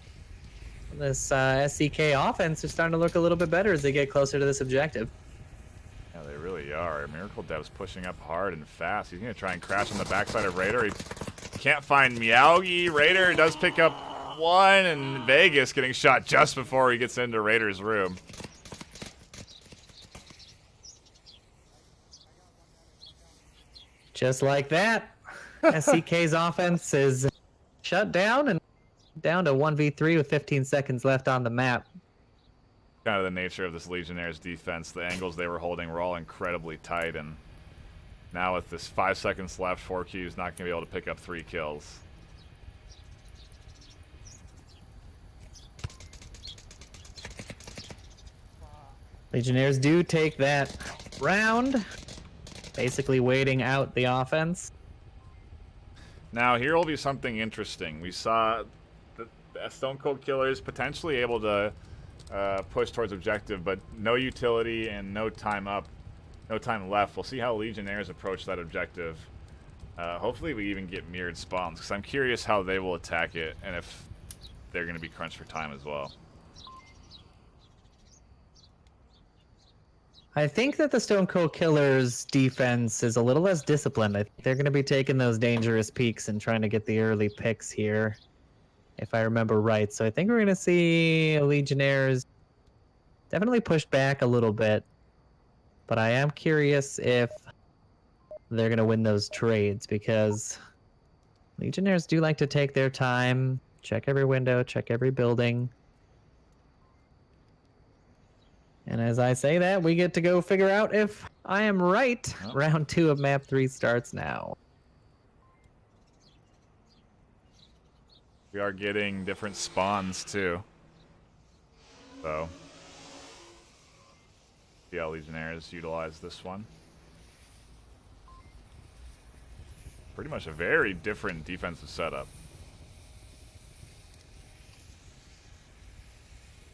Speaker 2: This SCK offense is starting to look a little bit better as they get closer to this objective.
Speaker 1: Yeah, they really are. Miracle Dev's pushing up hard and fast. He's going to try and crash on the backside of Raider. He can't find Miyagi. Raider does pick up one, and Vegas getting shot just before he gets into Raider's room.
Speaker 2: Just like that, SCK's offense is shut down and down to 1v3 with 15 seconds left on the map.
Speaker 1: Kind of the nature of this Legionnaires defense. The angles they were holding were all incredibly tight, and now with this 5 seconds left, 4Q is not going to be able to pick up 3 kills.
Speaker 2: Legionnaires do take that round, basically waiting out the offense.
Speaker 1: Now, here will be something interesting. We saw the Stone Cold Killers potentially able to push towards objective, but no utility and no time up, no time left. We'll see how Legionnaires approach that objective. Hopefully we even get mirrored spawns, because I'm curious how they will attack it and if they're going to be crunched for time as well.
Speaker 2: I think that the Stone Cold Killers defense is a little less disciplined. I think they're going to be taking those dangerous peaks and trying to get the early picks here, if I remember right. So I think we're going to see Legionnaires definitely pushed back a little bit, but I am curious if they're going to win those trades, because Legionnaires do like to take their time, check every window, check every building. And as I say that, we get to go figure out if I am right.
Speaker 1: Oh.
Speaker 2: Round 2 of map 3 starts now.
Speaker 1: We are getting different spawns too. So, see how Legionnaires utilize this one. pretty much a very different defensive setup.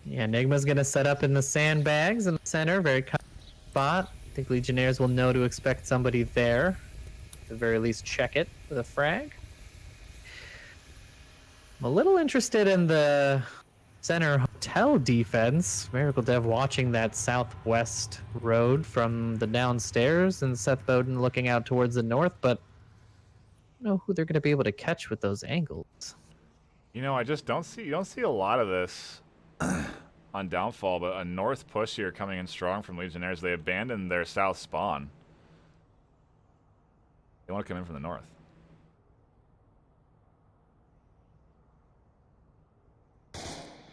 Speaker 2: Yeah, Enigma's going to set up in the sandbags in the center, very cut spot. I think Legionnaires will know to expect somebody there. At the very least, check it with a frag. I'm a little interested in the center hotel defense. Miracle Dev watching that southwest road from the downstairs, and Seth Bowden looking out towards the north, but I don't know who they're going to be able to catch with those angles.
Speaker 1: You know, I just don't see a lot of this on Downfall, but a north push here coming in strong from Legionnaires. They abandoned their south spawn. They want to come in from the north.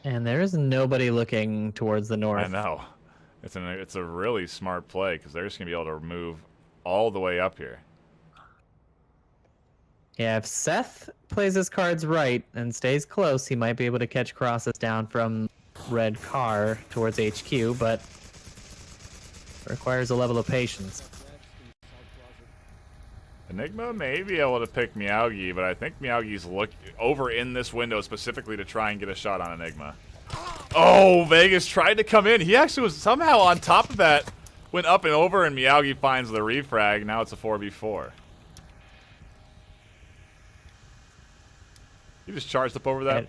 Speaker 2: And there is nobody looking towards the north.
Speaker 1: I know. It's a really smart play because they're just going to be able to move all the way up here.
Speaker 2: Yeah, if Seth plays his cards right and stays close, he might be able to catch crosses down from red car towards HQ, but it requires a level of patience.
Speaker 1: Enigma may be able to pick Meowgi, but I think Meowgi's over in this window specifically to try and get a shot on Enigma. Oh, Vegas tried to come in. He actually was somehow on top of that, went up and over, and Meowgi finds the refrag. Now it's a 4v4. He just charged up over that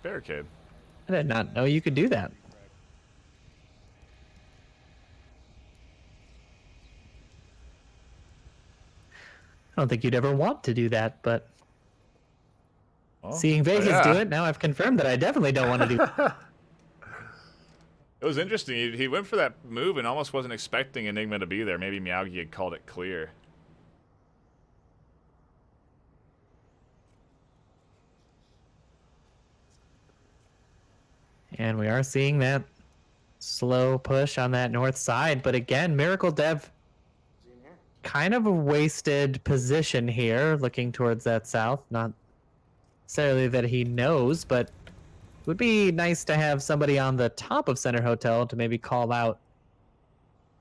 Speaker 1: barricade.
Speaker 2: I did not know you could do that. I don't think you'd ever want to do that, but
Speaker 1: Well,
Speaker 2: seeing Vegas
Speaker 1: yeah.
Speaker 2: do it, now I've confirmed that I definitely don't want to do that.
Speaker 1: It was interesting. He went for that move and almost wasn't expecting Enigma to be there. Maybe Meowgi had called it clear.
Speaker 2: And we are seeing that slow push on that north side, but again, Miracle Dev kind of a wasted position here, looking towards that south. Not necessarily that he knows, but it would be nice to have somebody on the top of Center Hotel to maybe call out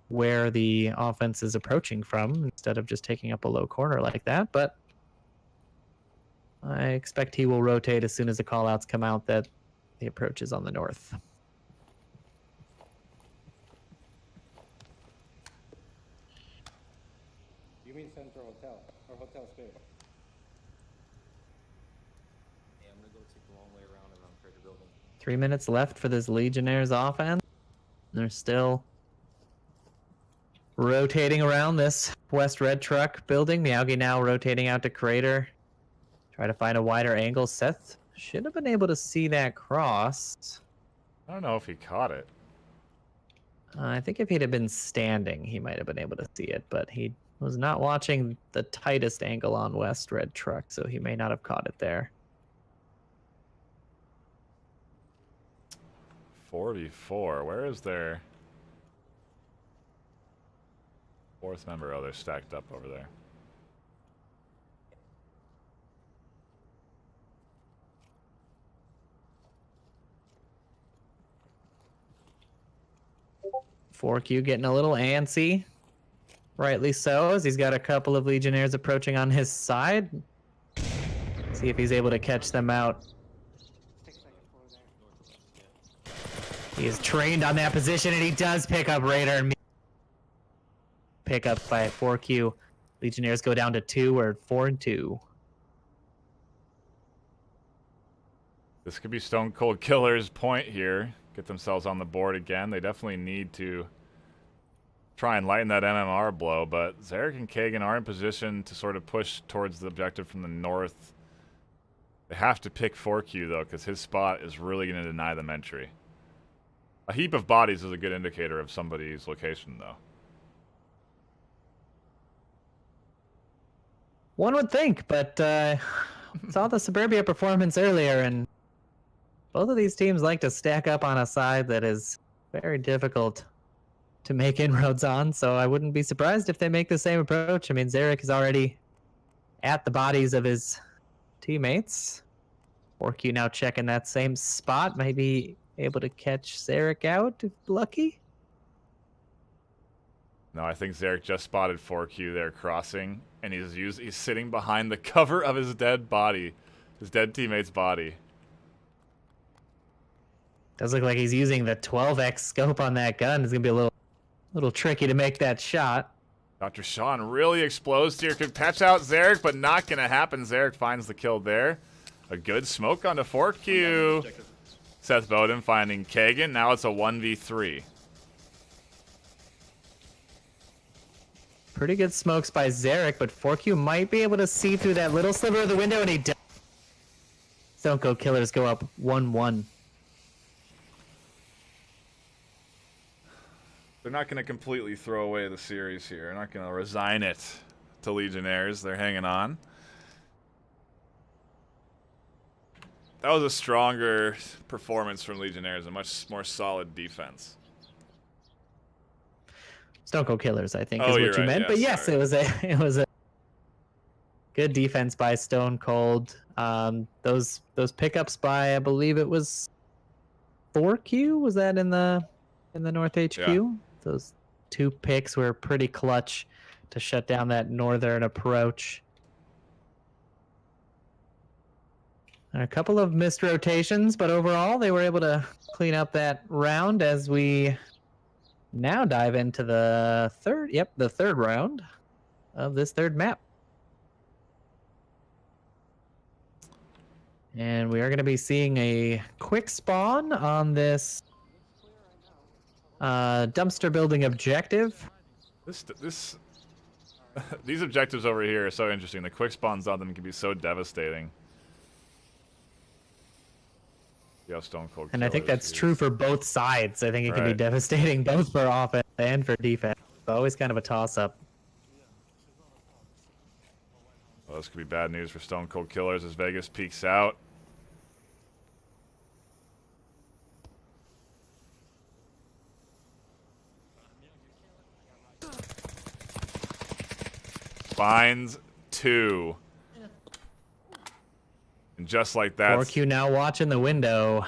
Speaker 2: where the offense is approaching from instead of just taking up a low corner like that. But I expect he will rotate as soon as the call-outs come out that the approach is on the north.
Speaker 6: You mean Central Hotel or Hotel Space?
Speaker 5: Yeah, I'm gonna go take the long way around Crater Building.
Speaker 2: 3 minutes left for this Legionnaires offense. They're still rotating around this West Red Truck building. Meowgi now rotating out to Crater. Try to find a wider angle. Seth should have been able to see that cross.
Speaker 1: I don't know if he caught it.
Speaker 2: I think if he'd have been standing, he might have been able to see it, but he was not watching the tightest angle on West Red Truck, so he may not have caught it there.
Speaker 1: 4v4. Where is their fourth member? Oh, they're stacked up over there.
Speaker 2: Forq getting a little antsy. Rightly so, as he's got a couple of Legionnaires approaching on his side. See if he's able to catch them out. He is trained on that position, and he does pick up Raider. And pick up by 4Q. Legionnaires go down to 2 or 4 and 2.
Speaker 1: This could be Stone Cold Killer's point here. Get themselves on the board again. They definitely need to try and lighten that MMR blow, but Zarek and Kagan are in position to sort of push towards the objective from the north. They have to pick 4Q, though, because his spot is really going to deny them entry. A heap of bodies is a good indicator of somebody's location, though.
Speaker 2: One would think, but saw the Suburbia performance earlier, and both of these teams like to stack up on a side that is very difficult to make inroads on, so I wouldn't be surprised if they make the same approach. I mean, Zarek is already at the bodies of his teammates. 4Q now checking that same spot, maybe able to catch Zarek out if lucky.
Speaker 1: No, I think Zarek just spotted 4Q there crossing, and he's sitting behind the cover of his dead body, his dead teammate's body.
Speaker 2: Does look like he's using the 12x scope on that gun. It's gonna be a little tricky to make that shot.
Speaker 1: Dr. Sean really explodes here. Could patch out Zarek, but not gonna happen. Zarek finds the kill there. A good smoke onto 4Q. Seth Bowden finding Kagan. Now it's a 1v3.
Speaker 2: Pretty good smokes by Zarek, but 4Q might be able to see through that little sliver of the window, and he does. Stone Cold Killers go up 1-1.
Speaker 1: They're not going to completely throw away the series here. They're not going to resign it to Legionnaires. They're hanging on. That was a stronger performance from Legionnaires, a much more solid defense.
Speaker 2: Stone Cold Killers, I think,
Speaker 1: Oh,
Speaker 2: is
Speaker 1: you're
Speaker 2: what you
Speaker 1: right.
Speaker 2: meant.
Speaker 1: Yeah,
Speaker 2: but yes,
Speaker 1: sorry.
Speaker 2: it was a good defense by Stone Cold. Those pickups by, I believe it was 4Q. Was that in the North HQ?
Speaker 1: Yeah.
Speaker 2: Those 2 picks were pretty clutch to shut down that northern approach. And a couple of missed rotations, but overall they were able to clean up that round as we now dive into the third round of this third map. And we are going to be seeing a quick spawn on this dumpster building objective.
Speaker 1: These objectives over here are so interesting. The quick spawns on them can be so devastating. See how Stone Cold
Speaker 2: And I think
Speaker 1: Killers
Speaker 2: that's
Speaker 1: is.
Speaker 2: true for both sides. I think it can be
Speaker 1: Right.
Speaker 2: devastating both for offense and for defense. So always kind of a toss-up.
Speaker 1: Well, this could be bad news for Stone Cold Killers as Vegas peeks out. Finds 2. And just like that.
Speaker 2: 4Q now watching the window.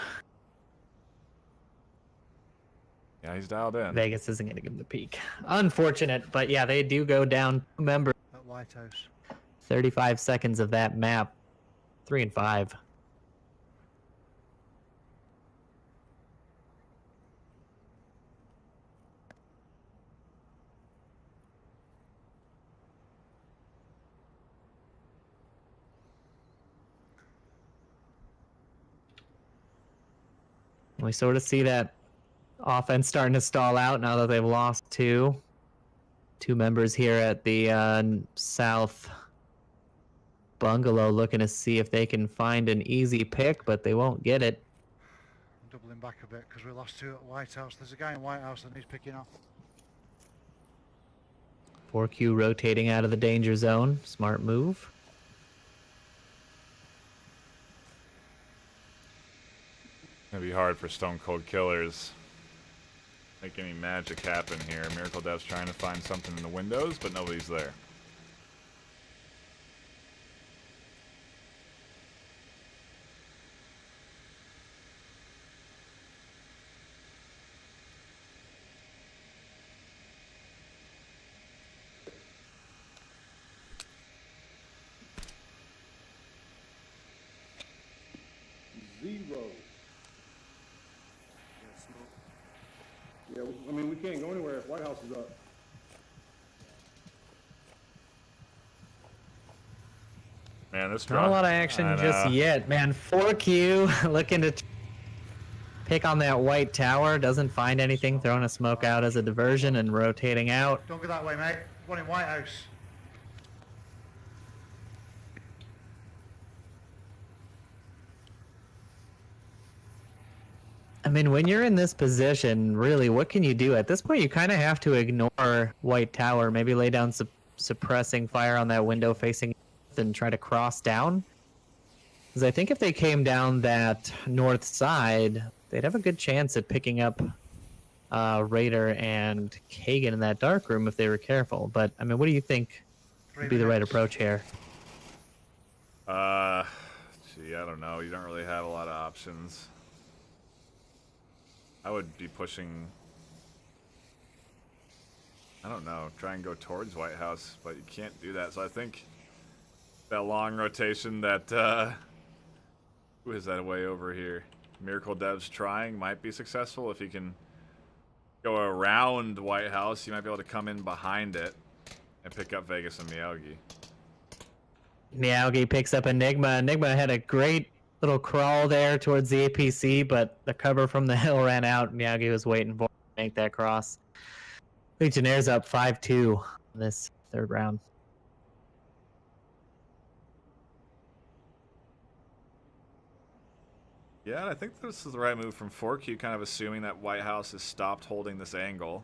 Speaker 1: Yeah, he's dialed in.
Speaker 2: Vegas isn't going to give him the peek. Unfortunate, but yeah, they do go down 2 members.
Speaker 7: At White House.
Speaker 2: 35 seconds of that map. 3 and 5. We sort of see that offense starting to stall out now that they've lost 2. 2 members here at the south bungalow looking to see if they can find an easy pick, but they won't get it.
Speaker 7: I'm doubling back a bit because we lost 2 at White House. There's a guy in White House that needs picking up.
Speaker 2: 4Q rotating out of the danger zone. Smart move.
Speaker 1: Gonna be hard for Stone Cold Killers. Make any magic happen here. Miracle Dev's trying to find something in the windows, but nobody's there.
Speaker 8: Yeah, I mean, we can't go anywhere if White House is up.
Speaker 1: Man, this
Speaker 2: Not a lot of action
Speaker 1: I
Speaker 2: just
Speaker 1: know.
Speaker 2: yet, man. 4Q looking to pick on that white tower. Doesn't find anything. Throwing a smoke out as a diversion and rotating out.
Speaker 7: Don't go that way, mate. One in White House.
Speaker 2: I mean, when you're in this position, really, what can you do? At this point, you kind of have to ignore white tower. Maybe lay down suppressing fire on that window facing and try to cross down. Because I think if they came down that north side, they'd have a good chance at picking up Raider and Kagan in that dark room if they were careful. But, I mean, what do you think would be the right approach here?
Speaker 1: Gee, I don't know. You don't really have a lot of options. I would be pushing I don't know, try and go towards White House, but you can't do that. So I think that long rotation that, who is that way over here? Miracle Dev's trying, might be successful. If he can go around White House, he might be able to come in behind it and pick up Vegas and Miyagi.
Speaker 2: Miyagi picks up Enigma. Enigma had a great little crawl there towards the APC, but the cover from the hill ran out. Miyagi was waiting for him to make that cross. Legionnaires up 5-2 this third round.
Speaker 1: Yeah, I think this is the right move from 4Q, kind of assuming that White House has stopped holding this angle.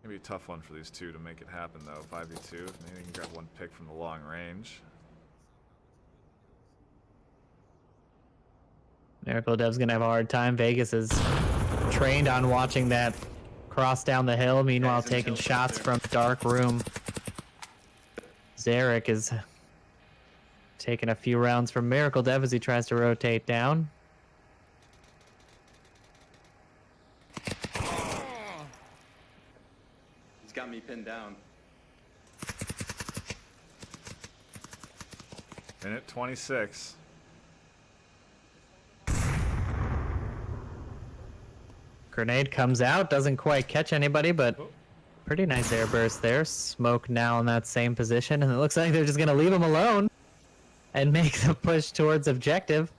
Speaker 1: Maybe a tough one for these two to make it happen, though. 5v2. Maybe you can grab one pick from the long range.
Speaker 2: Miracle Dev's going to have a hard time. Vegas is trained on watching that cross down the hill, meanwhile taking shots from Dark Room. Zarek is taking a few rounds from Miracle Dev as he tries to rotate down.
Speaker 4: He's got me pinned down.
Speaker 1: Minute 26.
Speaker 2: Grenade comes out, doesn't quite catch anybody, but pretty nice air burst there. Smoke now in that same position, and it looks like they're just going to leave him alone and make the push towards objective.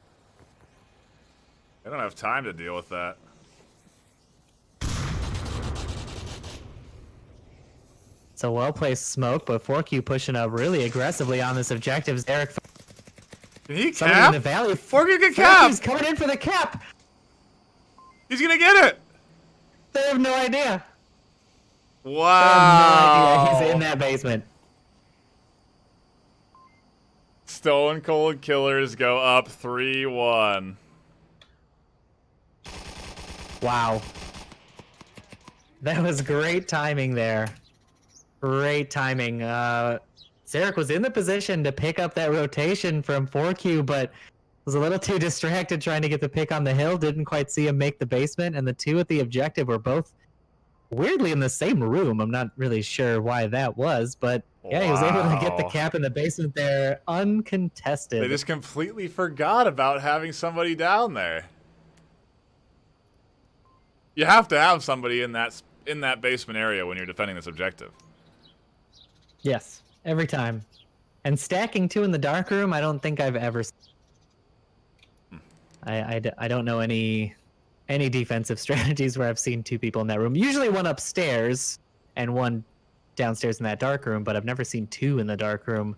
Speaker 1: They don't have time to deal with that.
Speaker 2: It's a well-placed smoke, but 4Q pushing up really aggressively on this objective. Zarek
Speaker 1: Can he
Speaker 2: somebody
Speaker 1: cap?
Speaker 2: in the valley.
Speaker 1: 4Q can cap!
Speaker 2: He's coming in for the cap.
Speaker 1: He's gonna get it!
Speaker 2: They have no idea. They
Speaker 1: Wow!
Speaker 2: have no idea he's in that basement.
Speaker 1: Stone Cold Killers go up 3-1.
Speaker 2: Wow. That was great timing there. Great timing. Zarek was in the position to pick up that rotation from 4Q, but was a little too distracted trying to get the pick on the hill. Didn't quite see him make the basement, and the two at the objective were both weirdly in the same room. I'm not really sure why that was, but yeah, he was able to get the cap in the basement there uncontested.
Speaker 1: They just completely forgot about having somebody down there. You have to have somebody in that basement area when you're defending this objective.
Speaker 2: Yes, every time. And stacking two in the dark room, I don't think I've ever seen. I don't know any defensive strategies where I've seen two people in that room. Usually one upstairs and one downstairs in that dark room, but I've never seen two in the dark room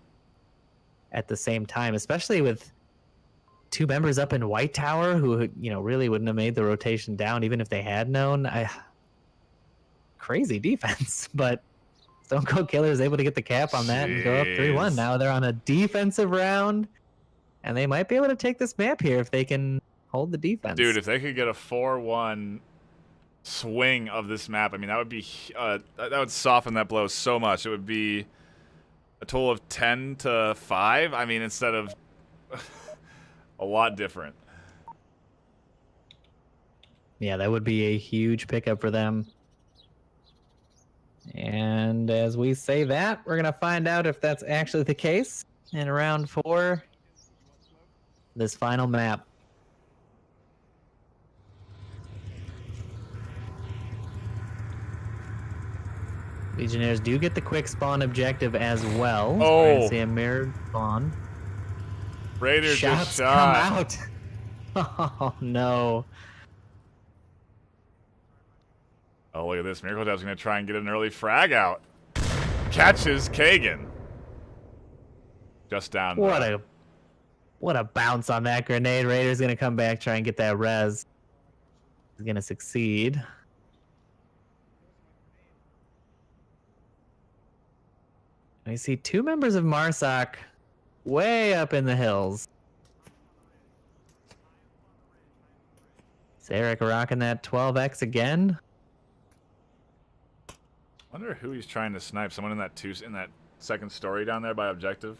Speaker 2: at the same time, especially with two members up in White Tower who, really wouldn't have made the rotation down even if they had known. Crazy defense, but Stone Cold Killer is able to get the cap on that and go up 3-1. Now they're on a defensive round, and they might be able to take this map here if they can hold the defense.
Speaker 1: Dude, if they could get a 4-1 swing of this map, I mean, that would be that would soften that blow so much. It would be a total of 10-5. I mean, instead of a lot different.
Speaker 2: Yeah, that would be a huge pickup for them. And as we say that, we're going to find out if that's actually the case in round 4, this final map. Legionnaires do get the quick spawn objective as well.
Speaker 1: Oh.
Speaker 2: We're gonna see a mirrored spawn.
Speaker 1: Raiders
Speaker 2: Shots
Speaker 1: just shot.
Speaker 2: come out. Oh, no.
Speaker 1: Oh, look at this. Miracle Dev's going to try and get an early frag out. Catches Kagan. Just down.
Speaker 2: What a bounce on that grenade. Raider's going to come back, try and get that res. He's going to succeed. I see two members of MARSOC way up in the hills. Zarek rocking that 12x again.
Speaker 1: Wonder who he's trying to snipe. Someone in that second story down there by objective.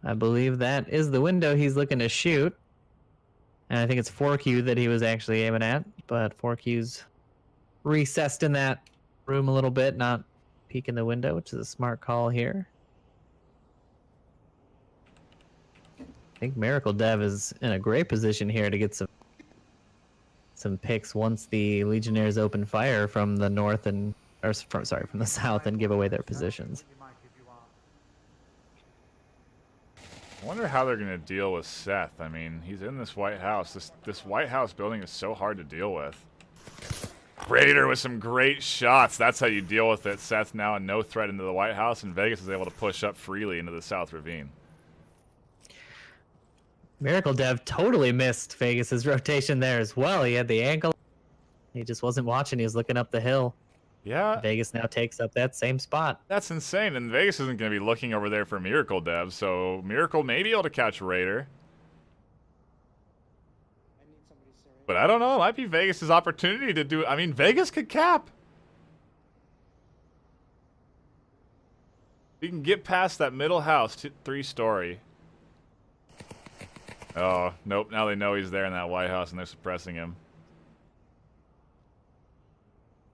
Speaker 2: I believe that is the window he's looking to shoot. And I think it's 4Q that he was actually aiming at, but 4Q's recessed in that room a little bit, not peeking the window, which is a smart call here. I think Miracle Dev is in a great position here to get some picks once the Legionnaires open fire from the north and from the south and give away their positions.
Speaker 1: I wonder how they're going to deal with Seth. I mean, he's in this White House. This White House building is so hard to deal with. Raider with some great shots. That's how you deal with it. Seth now a no threat into the White House, and Vegas is able to push up freely into the South Ravine.
Speaker 2: Miracle Dev totally missed Vegas's rotation there as well. He had the angle. He just wasn't watching. He was looking up the hill.
Speaker 1: Yeah.
Speaker 2: Vegas now takes up that same spot.
Speaker 1: That's insane. And Vegas isn't going to be looking over there for Miracle Dev, so Miracle may be able to catch Raider. But I don't know. It might be Vegas's opportunity to do. I mean, Vegas could cap. We can get past that middle house, 3-story. Oh, nope. Now they know he's there in that White House and they're suppressing him.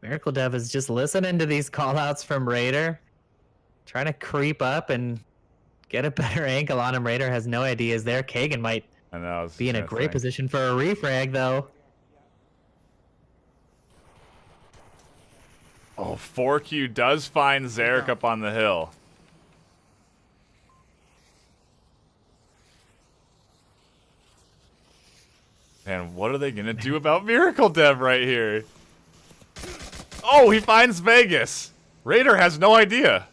Speaker 2: Miracle Dev is just listening to these callouts from Raider, trying to creep up and get a better angle on him. Raider has no ideas there. Kagan might be in a great position for a refrag, though.
Speaker 1: Oh, 4Q does find Zarek up on the hill. And what are they going to do about Miracle Dev right here? Oh, he finds Vegas. Raider has no idea.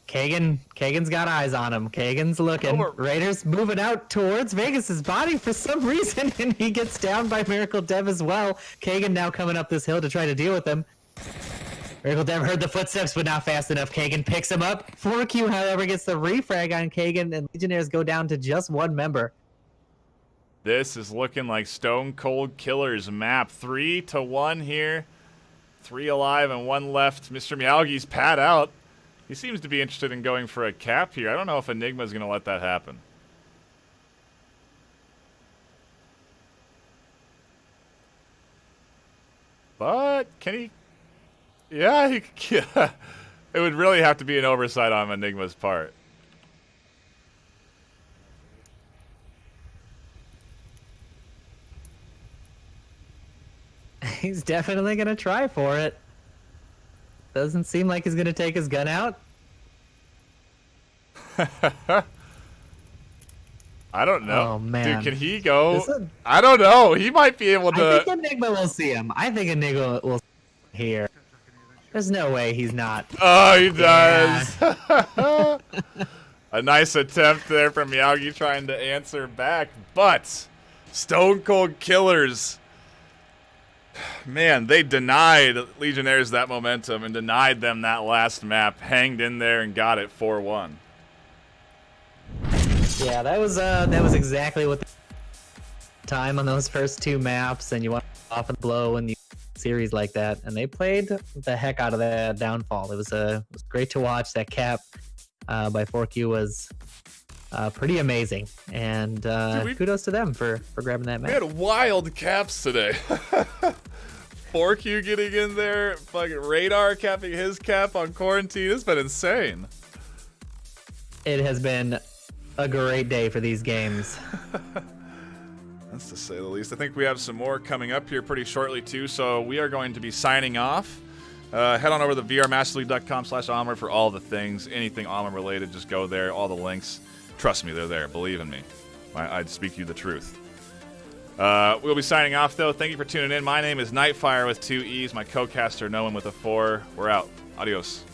Speaker 2: Kagan's got eyes on him. Kagan's looking. Raider's moving out towards Vegas's body for some reason, and he gets down by Miracle Dev as well. Kagan now coming up this hill to try to deal with him. Miracle Dev heard the footsteps, but not fast enough. Kagan picks him up. 4Q, however, gets the refrag on Kagan, and Legionnaires go down to just one member.
Speaker 1: This is looking like Stone Cold Killer's map. 3-1 here. 3 alive and 1 left. Mr. Miyagi pad out. He seems to be interested in going for a cap here. I don't know if Enigma's going to let that happen. But can he? Yeah, he. Yeah. It would really have to be an oversight on Enigma's part.
Speaker 2: He's definitely going to try for it. Doesn't seem like he's going to take his gun out.
Speaker 1: I don't know.
Speaker 2: Oh, man.
Speaker 1: Dude, can he go? I don't know. He might be able to.
Speaker 2: I think Enigma will see him. I think Enigma will see him here. There's no way he's not.
Speaker 1: Oh, he does. Yeah. A nice attempt there from Miyagi trying to answer back. But Stone Cold Killers. Man, they denied Legionnaires that momentum and denied them that last map. Hanged in there and got it 4-1.
Speaker 2: Yeah, that was exactly what the time on those first 2 maps, and you want to often blow in the series like that, and they played the heck out of that downfall. It was great to watch. That cap by 4Q was pretty amazing, and kudos to them for grabbing that map.
Speaker 1: We had wild caps today. 4Q getting in there, fucking Radar capping his cap on Quarantine. It's been insane.
Speaker 2: It has been a great day for these games.
Speaker 1: That's to say the least. I think we have some more coming up here pretty shortly too, so we are going to be signing off. Head on over to vrmasterleague.com/Onward for all the things, anything Onward related. Just go there, all the links. Trust me, they're there. Believe in me. I'd speak you the truth. We'll be signing off, though. Thank you for tuning in. My name is NightFiree with 2 E's. My co-caster, Nolan with a 4. We're out. Adios.